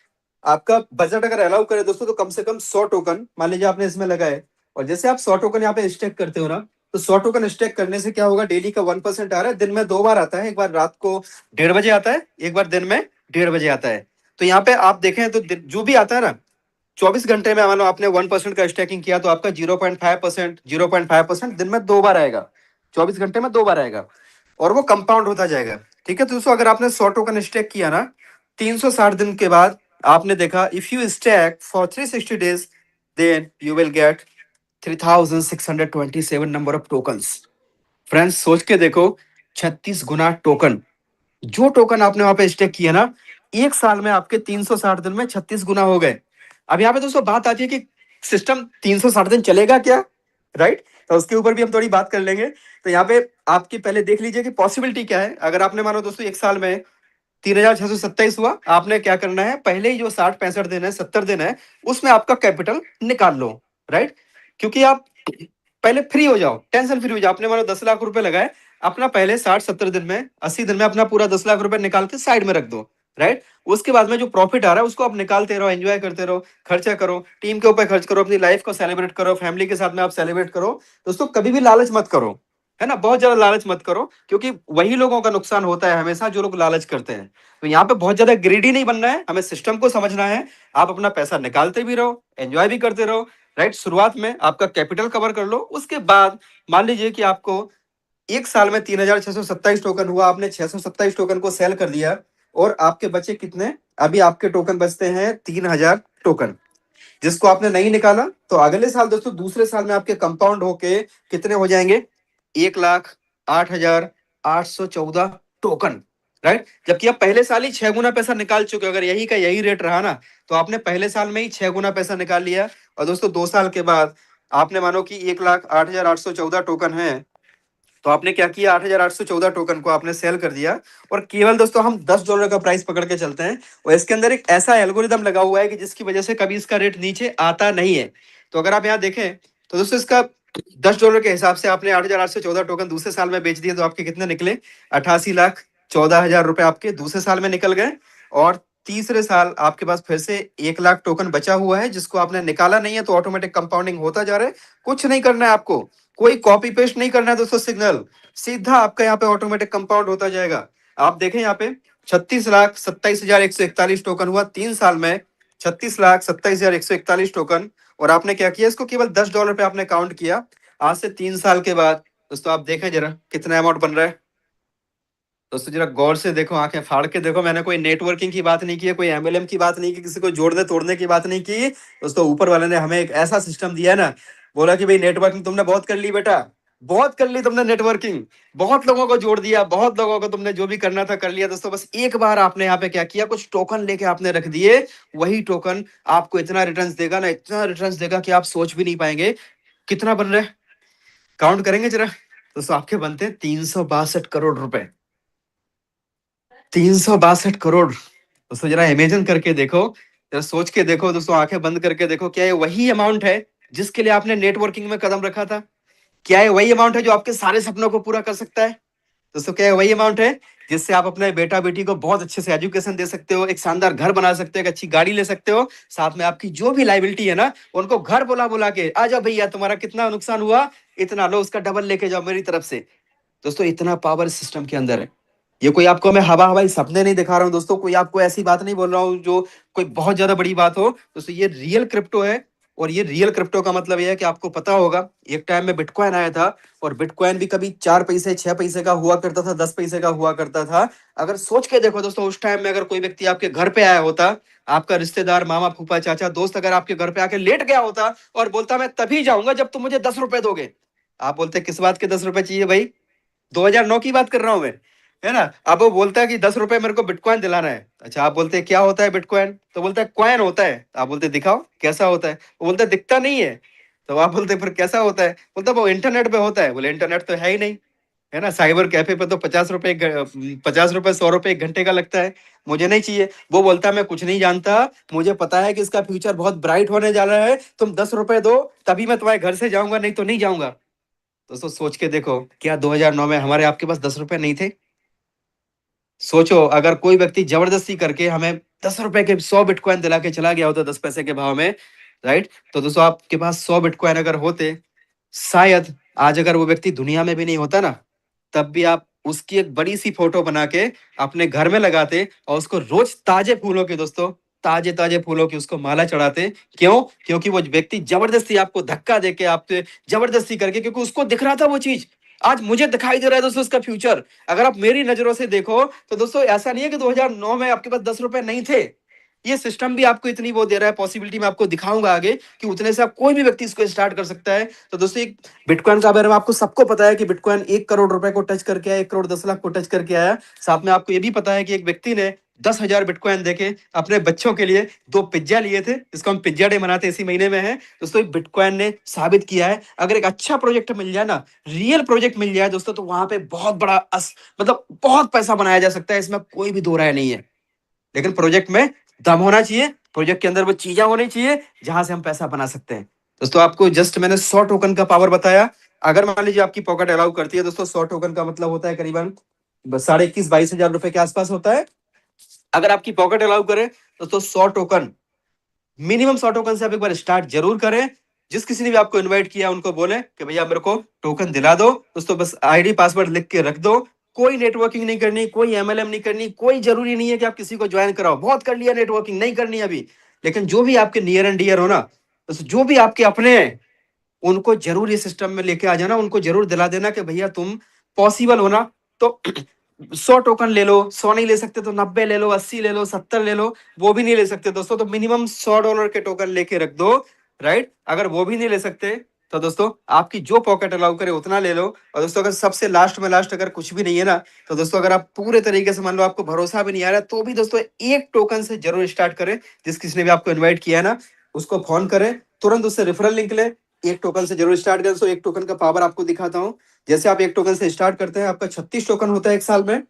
आपका बजट अगर अलाउ करे दोस्तों तो कम से कम 100 टोकन मान लीजिए आपने इसमें लगाए, और जैसे आप 100 टोकन यहाँ पे स्टेक करते हो ना, तो 100 टोकन स्टेक करने से क्या होगा, डेली का 1% आ रहा है, दिन में 2 बार आता है, एक बार रात को 1:30 बजे आता है, एक बार दिन में 1:30 बजे आता है। तो यहाँ पे आप देखें तो जो भी आता है ना 24 घंटे में, मानो आपने 1% का स्टेकिंग किया तो आपका 0.5% 0.5% दिन में 2 बार आएगा, 24 घंटे में 2 बार आएगा और वो कंपाउंड होता जाएगा। ठीक है, तो दोस्तों अगर आपने 100 टोकन स्टेक किया ना 360 दिन के बाद आपने देखा, if you stake for 360 days then you will get 3627 number of tokens. Friends सोच के देखो, 36 गुना टोकन, जो टोकन आपने वहां पे स्टेक किया ना, एक साल में आपके 360 दिन में 36 गुना हो गए। अब यहाँ पे दोस्तों बात आती है कि सिस्टम 360 दिन चलेगा क्या, राइट? तो उसके ऊपर भी हम थोड़ी बात कर लेंगे। तो यहाँ पे आपकी पहले देख लीजिए कि पॉसिबिलिटी क्या है। अगर आपने मानो दोस्तों एक साल में 3627 हुआ, आपने क्या करना है, पहले ही जो 60-65 दिन है, 70 दिन है, उसमें आपका कैपिटल निकाल लो, राइट? क्योंकि आप पहले फ्री हो जाओ, टेंशन फ्री हो जाओ। आपने मानो 10 लाख रुपए लगाए, अपना पहले 60-70 दिन में, 80 दिन में अपना पूरा 10 लाख रुपए निकाल के साइड में रख दो, राइट? उसके बाद में जो प्रॉफिट आ रहा है उसको आप निकालते रहो, एंजॉय करते रहो, खर्चा करो, टीम के ऊपर खर्च करो, अपनी लाइफ को सेलिब्रेट करो, फैमिली के साथ में आप सेलिब्रेट करो। दोस्तों कभी भी लालच मत करो, है ना, बहुत ज्यादा लालच मत करो, क्योंकि वही लोगों का नुकसान होता है हमेशा जो लोग लालच करते हैं। तो यहाँ पे बहुत ज्यादा ग्रीडी नहीं बनना है, हमें सिस्टम को समझना है। आप अपना पैसा निकालते भी रहो, एंजॉय भी करते रहो, राइट? शुरुआत में आपका कैपिटल कवर कर लो, उसके बाद मान लीजिए कि आपको एक साल में 3627 टोकन हुआ, आपने 627 टोकन को सेल कर दिया और आपके बचे कितने, अभी आपके टोकन बचते हैं 3000 टोकन, जिसको आपने नहीं निकाला। तो अगले साल दोस्तों, दूसरे साल में आपके कंपाउंड होके कितने हो जाएंगे, 1,08,814 टोकन, राइट? जबकि आप पहले साल ही 6 गुना पैसा निकाल चुके हो। अगर यही का यही रेट रहा ना, तो आपने पहले साल में ही 6 गुना पैसा निकाल लिया। और दोस्तों 2 साल के बाद आपने मानो कि 1,08,814 टोकन है, तो आपने क्या किया, 8,814 टोकन को आपने सेल कर दिया। और केवल दोस्तों हम $10 का प्राइस पकड़ के चलते हैं, और इसके अंदर एक ऐसा एल्गोरिदम लगा हुआ है कि जिसकी वजह से कभी इसका रेट नीचे आता नहीं है। तो अगर आप यहाँ देखें तो दोस्तों इसका $10 के हिसाब से आपने 8,814 टोकन दूसरे साल में बेच दिए, तो आपके कितने निकले, 88,14,000 रुपए आपके दूसरे साल में निकल गए। और तीसरे साल आपके पास फिर से 1 लाख टोकन बचा हुआ है, जिसको आपने निकाला नहीं है, तो ऑटोमेटिक कंपाउंडिंग होता जा रहा है। कुछ नहीं करना है आपको, कोई कॉपी पेस्ट नहीं करना है दोस्तों, सिग्नल सीधा आपका यहाँ पे ऑटोमेटिक कंपाउंड होता जाएगा। आप देखें यहाँ पे 36,27,141 टोकन हुआ 3 साल में, 36,27,141 टोकन। और आपने क्या किया, इसको केवल $10 पे आपने काउंट किया। आज से 3 साल के बाद दोस्तों आप देखें जरा कितना अमाउंट बन रहा है। दोस्तों जरा गौर से देखो, आंखें फाड़ के देखो। मैंने कोई नेटवर्किंग की बात नहीं की है, कोई MLM की बात नहीं की, किसी को जोड़ने तोड़ने की बात नहीं की। दोस्तों ऊपर वाले ने हमें एक ऐसा सिस्टम दिया है ना, बोला कि भाई नेटवर्किंग तुमने बहुत कर ली बेटा, बहुत कर ली तुमने नेटवर्किंग, बहुत लोगों को जोड़ दिया, बहुत लोगों को तुमने जो भी करना था कर लिया। दोस्तों बस एक बार आपने यहाँ पे क्या किया, कुछ टोकन लेके आपने रख दिए, वही टोकन आपको इतना रिटर्न्स देगा ना, इतना रिटर्न्स देगा कि आप सोच भी नहीं पाएंगे। कितना बन रहा है, काउंट करेंगे जरा दोस्तों। आपके बनते हैं 362 करोड़ रुपए, 362 करोड़। दोस्तों जरा इमेजिन करके देखो, जरा सोच के देखो दोस्तों, आंखें बंद करके देखो, क्या ये वही अमाउंट है जिसके लिए आपने नेटवर्किंग में कदम रखा था? क्या ये वही अमाउंट है जो आपके सारे सपनों को पूरा कर सकता है? दोस्तों क्या ये वही अमाउंट है जिससे आप अपने बेटा बेटी को बहुत अच्छे से एजुकेशन दे सकते हो, एक शानदार घर बना सकते हो, एक अच्छी गाड़ी ले सकते हो, साथ में आपकी जो भी लाइबिलिटी है ना, उनको घर बुला बुला के, आ जाओ भैया तुम्हारा कितना नुकसान हुआ, इतना लो, उसका डबल लेके जाओ मेरी तरफ से। दोस्तों इतना पावर सिस्टम के अंदर है। ये कोई आपको मैं हवा हवाई सपने नहीं दिखा रहा हूं दोस्तों, कोई आपको ऐसी बात नहीं बोल रहा हूं जो कोई बहुत ज्यादा बड़ी बात हो। दोस्तों ये रियल क्रिप्टो है, और ये रियल क्रिप्टो का मतलब ये है कि आपको पता होगा एक टाइम में बिटकॉइन आया था, और बिटकॉइन भी कभी 4 पैसे 6 पैसे का हुआ करता था, 10 पैसे का हुआ करता था। अगर सोच के देखो दोस्तों, उस टाइम में अगर कोई व्यक्ति आपके घर पे आया होता, आपका रिश्तेदार, मामा फूफा चाचा दोस्त, अगर आपके घर पे आके लेट गया होता और बोलता मैं तभी जाऊंगा जब तुम मुझे 10 रुपए दोगे, आप बोलते किस बात के 10 रुपए चाहिए भाई, 2009 की बात कर रहा हूं मैं, है ना। अब वो बोलता है कि 10 रुपए मेरे को बिटकॉइन दिलाना है। अच्छा आप बोलते हैं क्या होता है बिटकॉइन, तो बोलता है कॉइन होता है। आप बोलते दिखाओ कैसा होता है, वो बोलता है दिखता नहीं है। तो आप बोलते फिर कैसा होता है, बोलता वो इंटरनेट पे होता है। बोले इंटरनेट तो है ही नहीं, है ना। साइबर कैफे पे तो 50 रुपए 100 रुपए 1 घंटे का लगता है, मुझे नहीं चाहिए। वो बोलता है मैं कुछ नहीं जानता, मुझे पता है कि इसका फ्यूचर बहुत ब्राइट होने जा रहा है, तुम 10 रुपए दो तभी मैं तुम्हारे घर से जाऊंगा, नहीं तो नहीं जाऊंगा। दोस्तों सोच के देखो, क्या 2009 में हमारे आपके पास 10 रुपए नहीं थे? सोचो अगर कोई व्यक्ति जबरदस्ती करके हमें 10 रुपए के 100 बिटकॉइन दिला के चला गया होता 10 पैसे के भाव में, राइट। तो दोस्तों आपके पास 100 बिटकॉइन अगर होते, शायद आज अगर वो व्यक्ति दुनिया में भी नहीं होता ना, तब भी आप उसकी एक बड़ी सी फोटो बना के अपने घर में लगाते और उसको रोज ताजे फूलों के दोस्तों, ताजे ताजे फूलों की उसको माला चढ़ाते। क्यों? क्योंकि वो व्यक्ति जबरदस्ती आपको धक्का देके आपसे जबरदस्ती करके, क्योंकि उसको दिख रहा था वो चीज। आज मुझे दिखाई दे रहा है दोस्तों उसका फ्यूचर। अगर आप मेरी नजरों से देखो तो दोस्तों ऐसा नहीं है कि 2009 में आपके पास 10 रुपए नहीं थे। ये सिस्टम भी आपको इतनी वो दे रहा है, पॉसिबिलिटी मैं आपको दिखाऊंगा आगे कि उतने से आप कोई भी व्यक्ति इसको स्टार्ट कर सकता है। तो दोस्तों एक बिटकॉइन का बारे में आपको सबको पता है कि बिटकॉइन 1 करोड़ रुपए को टच करके आया, 1 करोड़ 10 लाख को टच करके आया। साथ में आपको ये भी पता है कि एक व्यक्ति ने 10,000 बिटकॉइन देके अपने बच्चों के लिए 2 पिज्जा लिए थे, जिसको हम पिज्जा डे मनाते इसी महीने में है। दोस्तों बिटकॉइन ने साबित किया है, अगर एक अच्छा प्रोजेक्ट मिल जाए ना, रियल प्रोजेक्ट मिल जाए दोस्तों, तो वहां पे बहुत बड़ा मतलब बहुत पैसा बनाया जा सकता है, इसमें कोई भी दो राय नहीं है। लेकिन प्रोजेक्ट में दम होना चाहिए, प्रोजेक्ट के अंदर वो चीजें होनी चाहिए जहां से हम पैसा बना सकते हैं। दोस्तों आपको जस्ट मैंने 100 टोकन का पावर बताया। अगर मान लीजिए आपकी पॉकेट अलाउ करती है दोस्तों, 100 टोकन का मतलब होता है करीबन 21,500-22,000 रुपए के आसपास होता है। अगर आपकी पॉकेट अलाउ करे दोस्तों 100 टोकन, मिनिमम 100 टोकन से आप एक बार स्टार्ट जरूर करें। जिस किसी ने भी आपको इन्वाइट किया उनको बोले कि भैया मेरे को टोकन दिला दो दोस्तों, बस आईडी पासवर्ड लिख के रख दो। कोई नेटवर्किंग नहीं करनी, कोई एमएलएम नहीं करनी, कोई जरूरी नहीं है कि आप किसी को ज्वाइन कराओ। बहुत कर लिया नेटवर्किंग, नहीं करनी अभी। लेकिन जो भी आपके नियर एंड डियर हो ना, जो भी आपके अपने हैं, उनको जरूर ये सिस्टम में लेके आ जाना, उनको जरूर दिला देना कि भैया तुम पॉसिबल हो ना तो 100 टोकन ले लो। 100 नहीं ले सकते तो 90 ले लो, 80 ले लो, 70 ले लो। वो भी नहीं ले सकते दोस्तों तो मिनिमम $100 के टोकन लेके रख दो, राइट। अगर वो भी नहीं ले सकते तो दोस्तों आपकी जो पॉकेट अलाउ करे उतना ले लो। और दोस्तों अगर सबसे लास्ट में लास्ट अगर कुछ भी नहीं है ना, तो दोस्तों अगर आप पूरे तरीके से मान लो आपको भरोसा भी नहीं आ रहा, तो भी दोस्तों 1 टोकन से जरूर स्टार्ट करें। जिस किसी ने भी आपको इन्वाइट किया है ना, उसको फोन करें, तुरंत उससे रेफरल लिंक ले, 1 टोकन से जरूर स्टार्ट करें। तो 1 टोकन का पावर आपको दिखाता हूं। जैसे आप 1 टोकन से स्टार्ट करते हैं, आपका 36 टोकन होता है 1 साल में,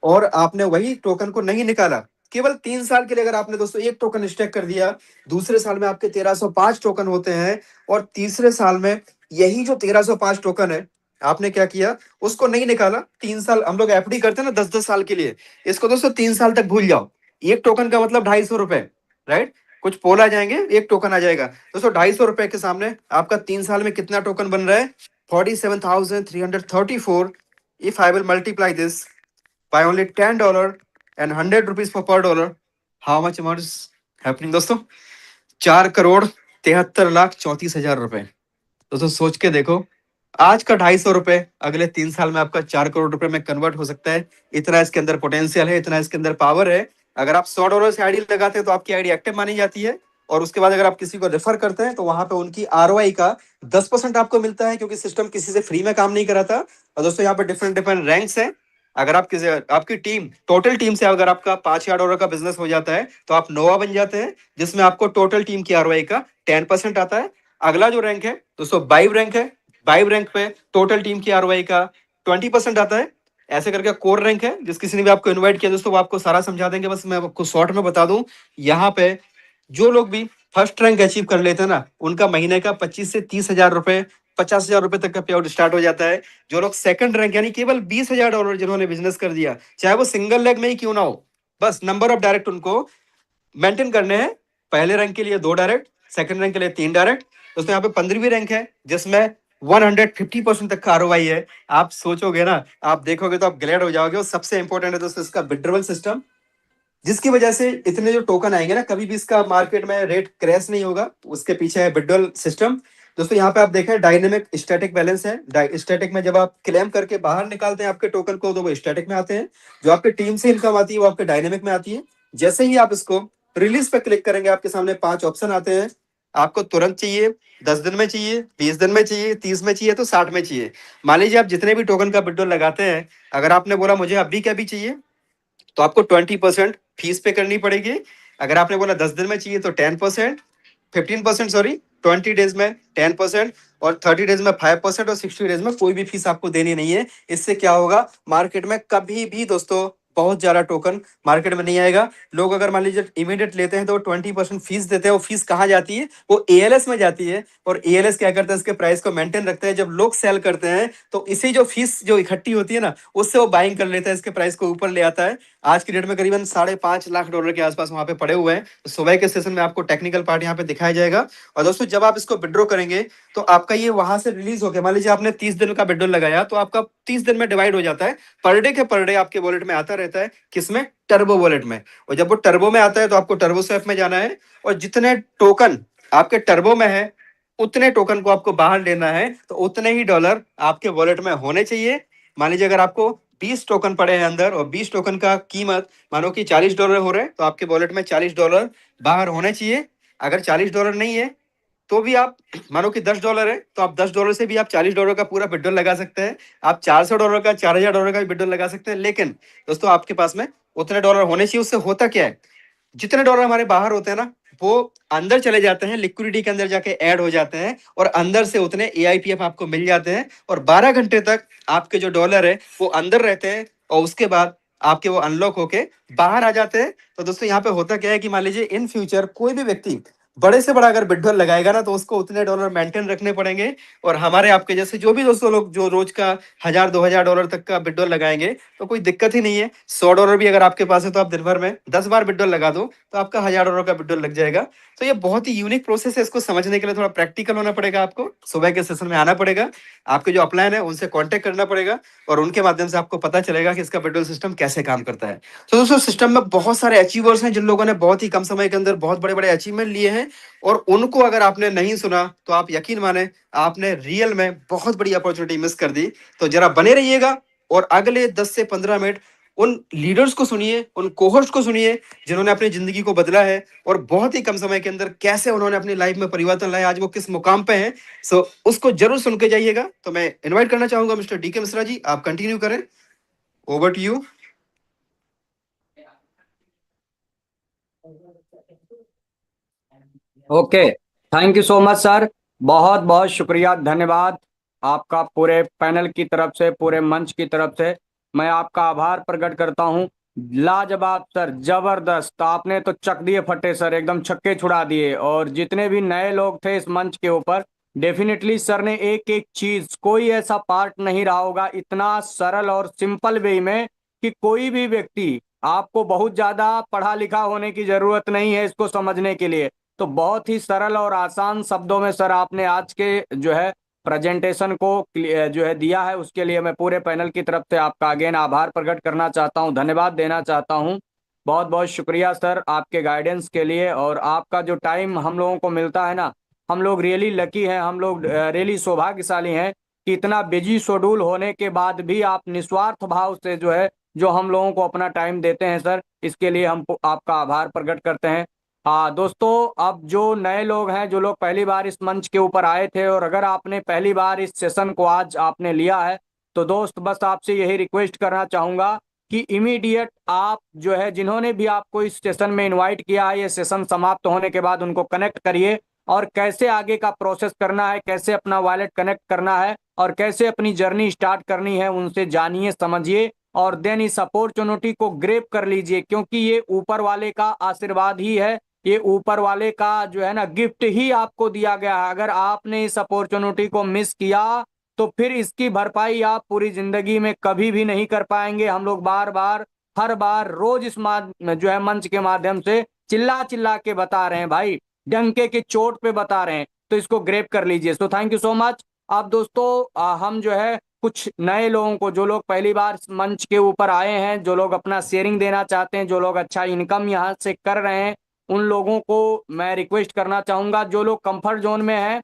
और आपने वही टोकन को नहीं निकाला, केवल 3 साल के लिए अगर आपने दोस्तों 1 टोकन स्टेक कर दिया, दूसरे साल में आपके 1305 टोकन होते हैं, और तीसरे साल में यही जो 1305 टोकन है आपने क्या किया, उसको नहीं निकाला। 3 साल हम लोग एफडी करते हैं ना 10-10 साल के लिए, इसको दोस्तों 3 साल तक भूल जाओ। 1 टोकन का मतलब 250 रुपए, राइट। कुछ पोल आ जाएंगे, 1 टोकन आ जाएगा दोस्तों 250 रुपए के सामने आपका 3 साल में कितना टोकन बन रहा है, 47,334। If I will multiply this by only $10 and 100 rupees per dollar, how much amount is happening दोस्तों? 4,73,34,000 रुपए। दोस्तों सोच के देखो, आज का 250 रुपए अगले 3 साल में आपका 4 करोड़ रुपए में कन्वर्ट हो सकता है। इतना इसके अंदर पोटेंशियल है, इतना इसके अंदर पावर है। अगर आप $100 से आईडी लगाते हैं तो आपकी आईडी एक्टिव मानी जाती है, और उसके बाद अगर आप किसी को रेफर करते हैं तो वहां पे उनकी ROI का 10% आपको मिलता है, क्योंकि सिस्टम किसी से फ्री में काम नहीं कराता। और दोस्तों यहाँ पे डिफरेंट डिफरेंट रैंक्स हैं। अगर आप किसी आपकी टीम टोटल टीम से अगर आपका $5,000 का बिजनेस हो जाता है तो आप नोवा बन जाते हैं, जिसमें आपको टोटल टीम की ROI का 10% आता है। अगला जो रैंक है दोस्तों बाइव रैंक है, बाइव रैंक पे टोटल टीम की ROI का 20% आता है। ऐसे करके कोर रैंक है, जिस किसी ने भी आपको इन्वाइट किया दोस्तों वो आपको सारा समझा देंगे। बस मैं आपको शॉर्ट में बता दूं, यहाँ पे जो लोग भी फर्स्ट रैंक अचीव कर लेते हैं ना, उनका महीने का 25 से 30,000 रुपए, 50,000 रुपए तक का पे आउट स्टार्ट हो जाता है। जो लोग सेकंड रैंक यानी केवल $20,000 जिन्होंने बिजनेस कर दिया, चाहे वो सिंगल लेग में ही क्यों ना हो, बस नंबर ऑफ डायरेक्ट उनको मेंटेन करने हैं। पहले रैंक के लिए 2 डायरेक्ट, सेकंड रैंक के लिए 3 डायरेक्ट। दोस्तों यहाँ पे 15वीं रैंक है जिसमें 150% तक का ROI है। आप सोचोगे ना, आप देखोगे तो आप ग्लैड हो जाओगे। और सबसे इंपॉर्टेंट है दोस्तों इसका विड्रॉवल सिस्टम, जिसकी वजह से इतने जो टोकन आएंगे ना, कभी भी इसका मार्केट में रेट क्रैश नहीं होगा। उसके पीछे है विड्रॉवल सिस्टम। दोस्तों यहाँ पे आप देखें डायनेमिक स्टैटिक बैलेंस है। स्टैटिक में जब आप क्लेम करके बाहर निकालते हैं आपके टोकन को, तो वो स्टैटिक में आते हैं। जो आपके टीम से इनकम आती है वो आपके डायनेमिक में आती है। जैसे ही आप इसको रिलीज पे क्लिक करेंगे, आपके सामने 5 ऑप्शन आते हैं। आपको तुरंत चाहिए, 10 दिन में चाहिए, 20 दिन में चाहिए, 30 में चाहिए, तो 60 में चाहिए। मान लीजिए आप जितने भी टोकन का विड्रॉल लगाते हैं, अगर आपने बोला मुझे अभी क्या भी चाहिए, तो आपको 20% फीस पे करनी पड़ेगी। अगर आपने बोला 10 दिन में चाहिए तो 10%, 15% सॉरी, 20 डेज में 10%, और 30 डेज में 5%, और 60 डेज में कोई भी फीस आपको देनी नहीं है। इससे क्या होगा, मार्केट में कभी भी दोस्तों बहुत ज्यादा टोकन मार्केट में नहीं आएगा। लोग अगर मान लीजिए इमीडिएट लेते हैं तो 20% फीस देते हैं। वो फीस कहाँ जाती है? वो एएलएस में जाती है। और एएलएस क्या करता है? इसके प्राइस को मेंटेन रखते हैं। जब लोग सेल करते हैं तो इसी जो फीस जो इकट्ठी होती है ना, उससे वो बाइंग कर लेता है, इसके प्राइस को ऊपर ले आता है। आज की डेट में करीबन $5.5 लाख के आसपास वहां पे पड़े हुए हैं। तो सुबह के सेशन में आपको टेक्निकल पार्ट यहाँ पे दिखाया जाएगा। और दोस्तों जब आप इसको विड्रॉ करेंगे तो आपका ये वहां से रिलीज होकर, मान लीजिए आपने 30 दिन का विड्रॉ लगाया तो आपका 30 दिन में डिवाइड हो जाता है। पर डे के पर डे आपके वॉलेट में आता रहता है। किसमें? टर्बो वॉलेट में। और जब वो टर्बो में आता है तो आपको टर्बो स्वैप में जाना है और जितने टोकन आपके टर्बो में है उतने टोकन को आपको बाहर लेना है। तो उतने ही डॉलर आपके वॉलेट में होने चाहिए। मान लीजिए अगर आपको 20 टोकन पड़े हैं अंदर और 20 टोकन का कीमत मानो कि $40 हो रहे हैं, तो आपके वॉलेट में $40 बाहर होने चाहिए। अगर $40 नहीं है तो भी आप मानो कि $10 है तो आप $10 से भी आप $40 का पूरा विड्रॉल लगा सकते हैं। आप $400 का, $4000 का भी विड्रॉल लगा सकते हैं। लेकिन दोस्तों आपके पास में उतने डॉलर होने चाहिए। उससे होता क्या है? जितने डॉलर हमारे बाहर होते हैं ना, वो अंदर चले जाते हैं, लिक्विडिटी के अंदर जाके ऐड हो जाते हैं और अंदर से उतने एआईपीएफ आपको मिल जाते हैं। और 12 घंटे तक आपके जो डॉलर है वो अंदर रहते हैं और उसके बाद आपके वो अनलॉक होके बाहर आ जाते हैं। तो दोस्तों यहाँ पे होता क्या है कि मान लीजिए इन फ्यूचर कोई भी व्यक्ति बड़े से बड़ा अगर विड्रॉल लगाएगा ना, तो उसको उतने डॉलर मेंटेन रखने पड़ेंगे। और हमारे आपके जैसे जो भी दोस्तों लोग जो रोज का $1000-2000 तक का विड्रॉल लगाएंगे तो कोई दिक्कत ही नहीं है। $100 भी अगर आपके पास है तो आप दिन भर में 10 बार विड्रॉल लगा दो तो आपका $1000 का विड्रॉल लग जाएगा। तो ये बहुत ही यूनिक प्रोसेस है। इसको समझने के लिए थोड़ा प्रैक्टिकल होना पड़ेगा। आपको सुबह के सेशन में आना पड़ेगा, आपके जो अपलाइन है उनसे कॉन्टेक्ट करना पड़ेगा और उनके माध्यम से आपको पता चलेगा कि इसका विड्रॉल सिस्टम कैसे काम करता है। तो दोस्तों सिस्टम में बहुत सारे अचीवर्स हैं जिन लोगों ने बहुत ही कम समय के अंदर बहुत बड़े बड़े अचीवमेंट लिए हैं। और उनको अगर आपने नहीं सुना तो आप यकीन माने आपने रियल में बहुत बड़ी अपॉर्चुनिटी मिस कर दी। तो जरा बने रहिएगा और अगले 10 से 15 मिनट उन लीडर्स को सुनिए, उन कोहोस्ट को सुनिए जिन्होंने अपनी जिंदगी को बदला है और बहुत ही कम समय के अंदर कैसे उन्होंने अपनी लाइफ में परिवर्तन लाया, आज वो किस मुकाम पे हैं। सो उसको जरूर सुन के जाइएगा। तो मैं इनवाइट करना चाहूंगा मिस्टर डीके मिश्रा जी, आप कंटिन्यू करें। Over to you. Okay, thank you so much sir. बहुत बहुत शुक्रिया, धन्यवाद आपका। पूरे पैनल की तरफ से, पूरे मंच की तरफ से मैं आपका आभार प्रकट करता हूं। लाजवाब सर, जबरदस्त, आपने तो चक दिए फटे सर, एकदम छक्के छुड़ा दिए। और जितने भी नए लोग थे इस मंच के ऊपर, डेफिनेटली सर ने एक एक चीज, कोई ऐसा पार्ट नहीं रहा होगा इतना सरल और सिंपल वे में कि कोई भी व्यक्ति, आपको बहुत ज्यादा पढ़ा लिखा होने की जरूरत नहीं है इसको समझने के लिए। तो बहुत ही सरल और आसान शब्दों में सर आपने आज के जो है प्रेजेंटेशन को जो है दिया है, उसके लिए मैं पूरे पैनल की तरफ से आपका अगेन आभार प्रकट करना चाहता हूं, धन्यवाद देना चाहता हूं। बहुत बहुत शुक्रिया सर आपके गाइडेंस के लिए। और आपका जो टाइम हम लोगों को मिलता है ना, हम लोग रियली लकी हैं, हम लोग रियली सौभाग्यशाली हैं कि इतना बिजी शेड्यूल होने के बाद भी आप निस्वार्थ भाव से जो है जो हम लोगों को अपना टाइम देते हैं सर, इसके लिए हम आपका आभार प्रकट करते हैं। हाँ दोस्तों, अब जो नए लोग हैं, जो लोग पहली बार इस मंच के ऊपर आए थे, और अगर आपने पहली बार इस सेशन को आज आपने लिया है, तो दोस्त बस आपसे यही रिक्वेस्ट करना चाहूंगा कि इमीडिएट आप जो है, जिन्होंने भी आपको इस सेशन में इनवाइट किया है, ये सेशन समाप्त होने के बाद उनको कनेक्ट करिए और कैसे आगे का प्रोसेस करना है, कैसे अपना वॉलेट कनेक्ट करना है और कैसे अपनी जर्नी स्टार्ट करनी है, उनसे जानिए, समझिए और देन इस अपॉर्चुनिटी को ग्रैब कर लीजिए, क्योंकि ये ऊपर वाले का आशीर्वाद ही है, ये ऊपर वाले का जो है ना गिफ्ट ही आपको दिया गया है। अगर आपने इस अपॉर्चुनिटी को मिस किया तो फिर इसकी भरपाई आप पूरी जिंदगी में कभी भी नहीं कर पाएंगे। हम लोग बार बार, हर बार, रोज इस जो है मंच के माध्यम से चिल्ला चिल्ला के बता रहे हैं भाई, डंके की चोट पे बता रहे हैं, तो इसको ग्रैब कर लीजिए। तो थैंक यू सो मच। अब दोस्तों हम जो है कुछ नए लोगों को, जो लोग पहली बार मंच के ऊपर आए हैं, जो लोग अपना शेयरिंग देना चाहते हैं, जो लोग अच्छा इनकम यहाँ से कर रहे हैं, उन लोगों को मैं रिक्वेस्ट करना चाहूंगा, जो लोग कंफर्ट जोन में हैं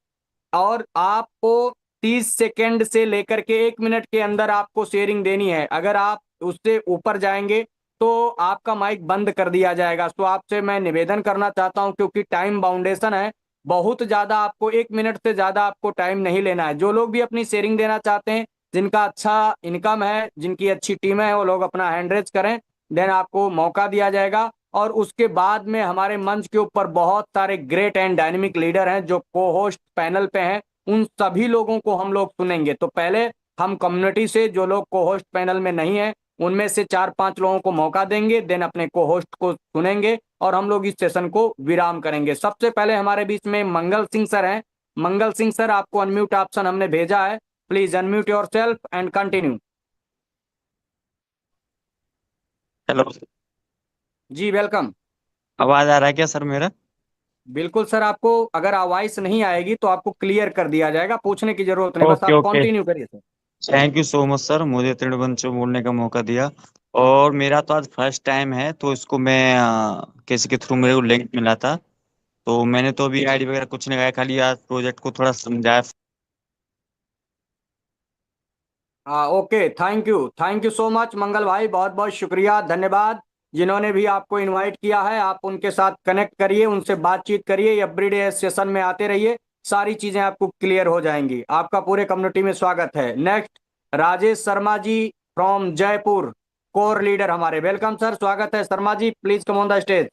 और आपको 30 सेकेंड से लेकर के 1 मिनट के अंदर आपको शेयरिंग देनी है, अगर आप उससे ऊपर जाएंगे तो आपका माइक बंद कर दिया जाएगा। तो आपसे मैं निवेदन करना चाहता हूं, क्योंकि टाइम बाउंडेशन है, बहुत ज्यादा आपको 1 मिनट से ज्यादा आपको टाइम नहीं लेना है। जो लोग भी अपनी शेयरिंग देना चाहते हैं, जिनका अच्छा इनकम है, जिनकी अच्छी टीमें हैं, वो लोग अपना हैंड रेज करें, देन आपको मौका दिया जाएगा। और उसके बाद में हमारे मंच के ऊपर बहुत सारे ग्रेट एंड डायनेमिक लीडर हैं जो को होस्ट पैनल पे हैं, उन सभी लोगों को हम लोग सुनेंगे। तो पहले हम कम्युनिटी से, जो लोग को होस्ट पैनल में नहीं है, उनमें से 4-5 लोगों को मौका देंगे, देन अपने को होस्ट को सुनेंगे और हम लोग इस सेशन को विराम करेंगे। सबसे पहले हमारे बीच में मंगल सिंह सर हैं। मंगल सिंह सर, आपको अनम्यूट ऑप्शन हमने भेजा है, please unmute yourself and continue. Hello. जी वेलकम। आवाज आ रहा है क्या सर मेरा? बिल्कुल सर, आपको अगर आवाज नहीं आएगी तो आपको क्लियर कर दिया जाएगा, पूछने की जरूरत नहीं, बस ओके आप ओके। कंटिन्यू करिए sir. Thank you so much sir, मुझे तृणवंशो बोलने का मौका दिया। और मेरा तो आज फर्स्ट टाइम है, तो इसको मैं किसी के थ्रू मेरे को लिंक मिला था, तो मैंने तो अभी आईडी वगैरह कुछ नहीं लगाया, खाली आज प्रोजेक्ट को थोड़ा समझाया। हाँ okay, thank you so much Mangal भाई, बहुत बहुत शुक्रिया, धन्यवाद। जिन्होंने भी आपको इनवाइट किया है, आप उनके साथ कनेक्ट करिए, उनसे बातचीत करिए, एवरीडे सेशन में आते रहिए, सारी चीजें आपको क्लियर हो जाएंगी। आपका पूरे कम्युनिटी में स्वागत है। Next Rajesh Sharma ji from Jaipur, core leader हमारे, वेलकम सर, स्वागत है Sharma ji, please come on the stage.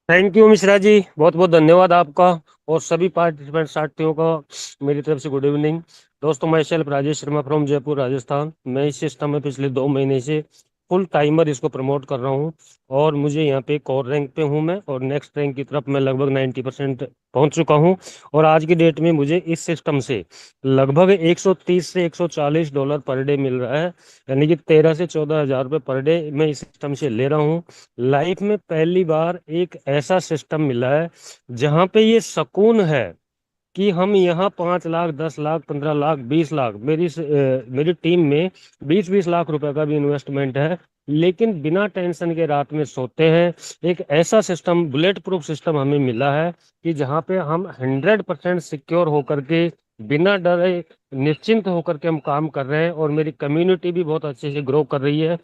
Thank you Mishra ji, बहुत बहुत धन्यवाद आपका और सभी पार्टिसिपेंट साथियों का मेरी तरफ से गुड इवनिंग। दोस्तों, मैं सेल्फ राजेश शर्मा फ्रॉम जयपुर राजस्थान। मैं इस सिस्टम में पिछले 2 महीने से फुल टाइमर इसको प्रमोट कर रहा हूँ और मुझे यहाँ पे कोर रैंक पे हूँ मैं, और नेक्स्ट रैंक की तरफ मैं लगभग 90% पहुँच चुका हूँ। और आज की डेट में मुझे इस सिस्टम से लगभग 130 से $140 पर डे मिल रहा है, यानी कि 13 से 14 हज़ार रुपये पर डे मैं इस सिस्टम से ले रहा हूँ। लाइफ में पहली बार एक ऐसा सिस्टम मिला है जहाँ पे ये सुकून है कि हम यहाँ 5 लाख, 10 लाख, 15 लाख, 20 लाख, मेरी टीम में 20-20 लाख रुपए का भी इन्वेस्टमेंट है, लेकिन बिना टेंशन के रात में सोते हैं। एक ऐसा सिस्टम, बुलेट प्रूफ सिस्टम हमें मिला है कि जहाँ पे हम 100% सिक्योर होकर के, बिना डरे, निश्चिंत होकर के हम काम कर रहे हैं, और मेरी कम्युनिटी भी बहुत अच्छे से ग्रो कर रही है।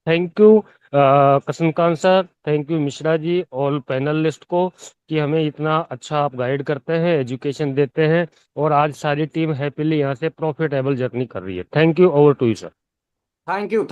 थैंक यू कसमकान sir, thank you Mishra ji, all panellist को, कि हमें इतना अच्छा आप गाइड करते हैं, एजुकेशन देते हैं, और आज सारी टीम हैप्पीली यहाँ से प्रॉफिटेबल जर्नी कर रही है। Thank you, over to you sir. Thank you.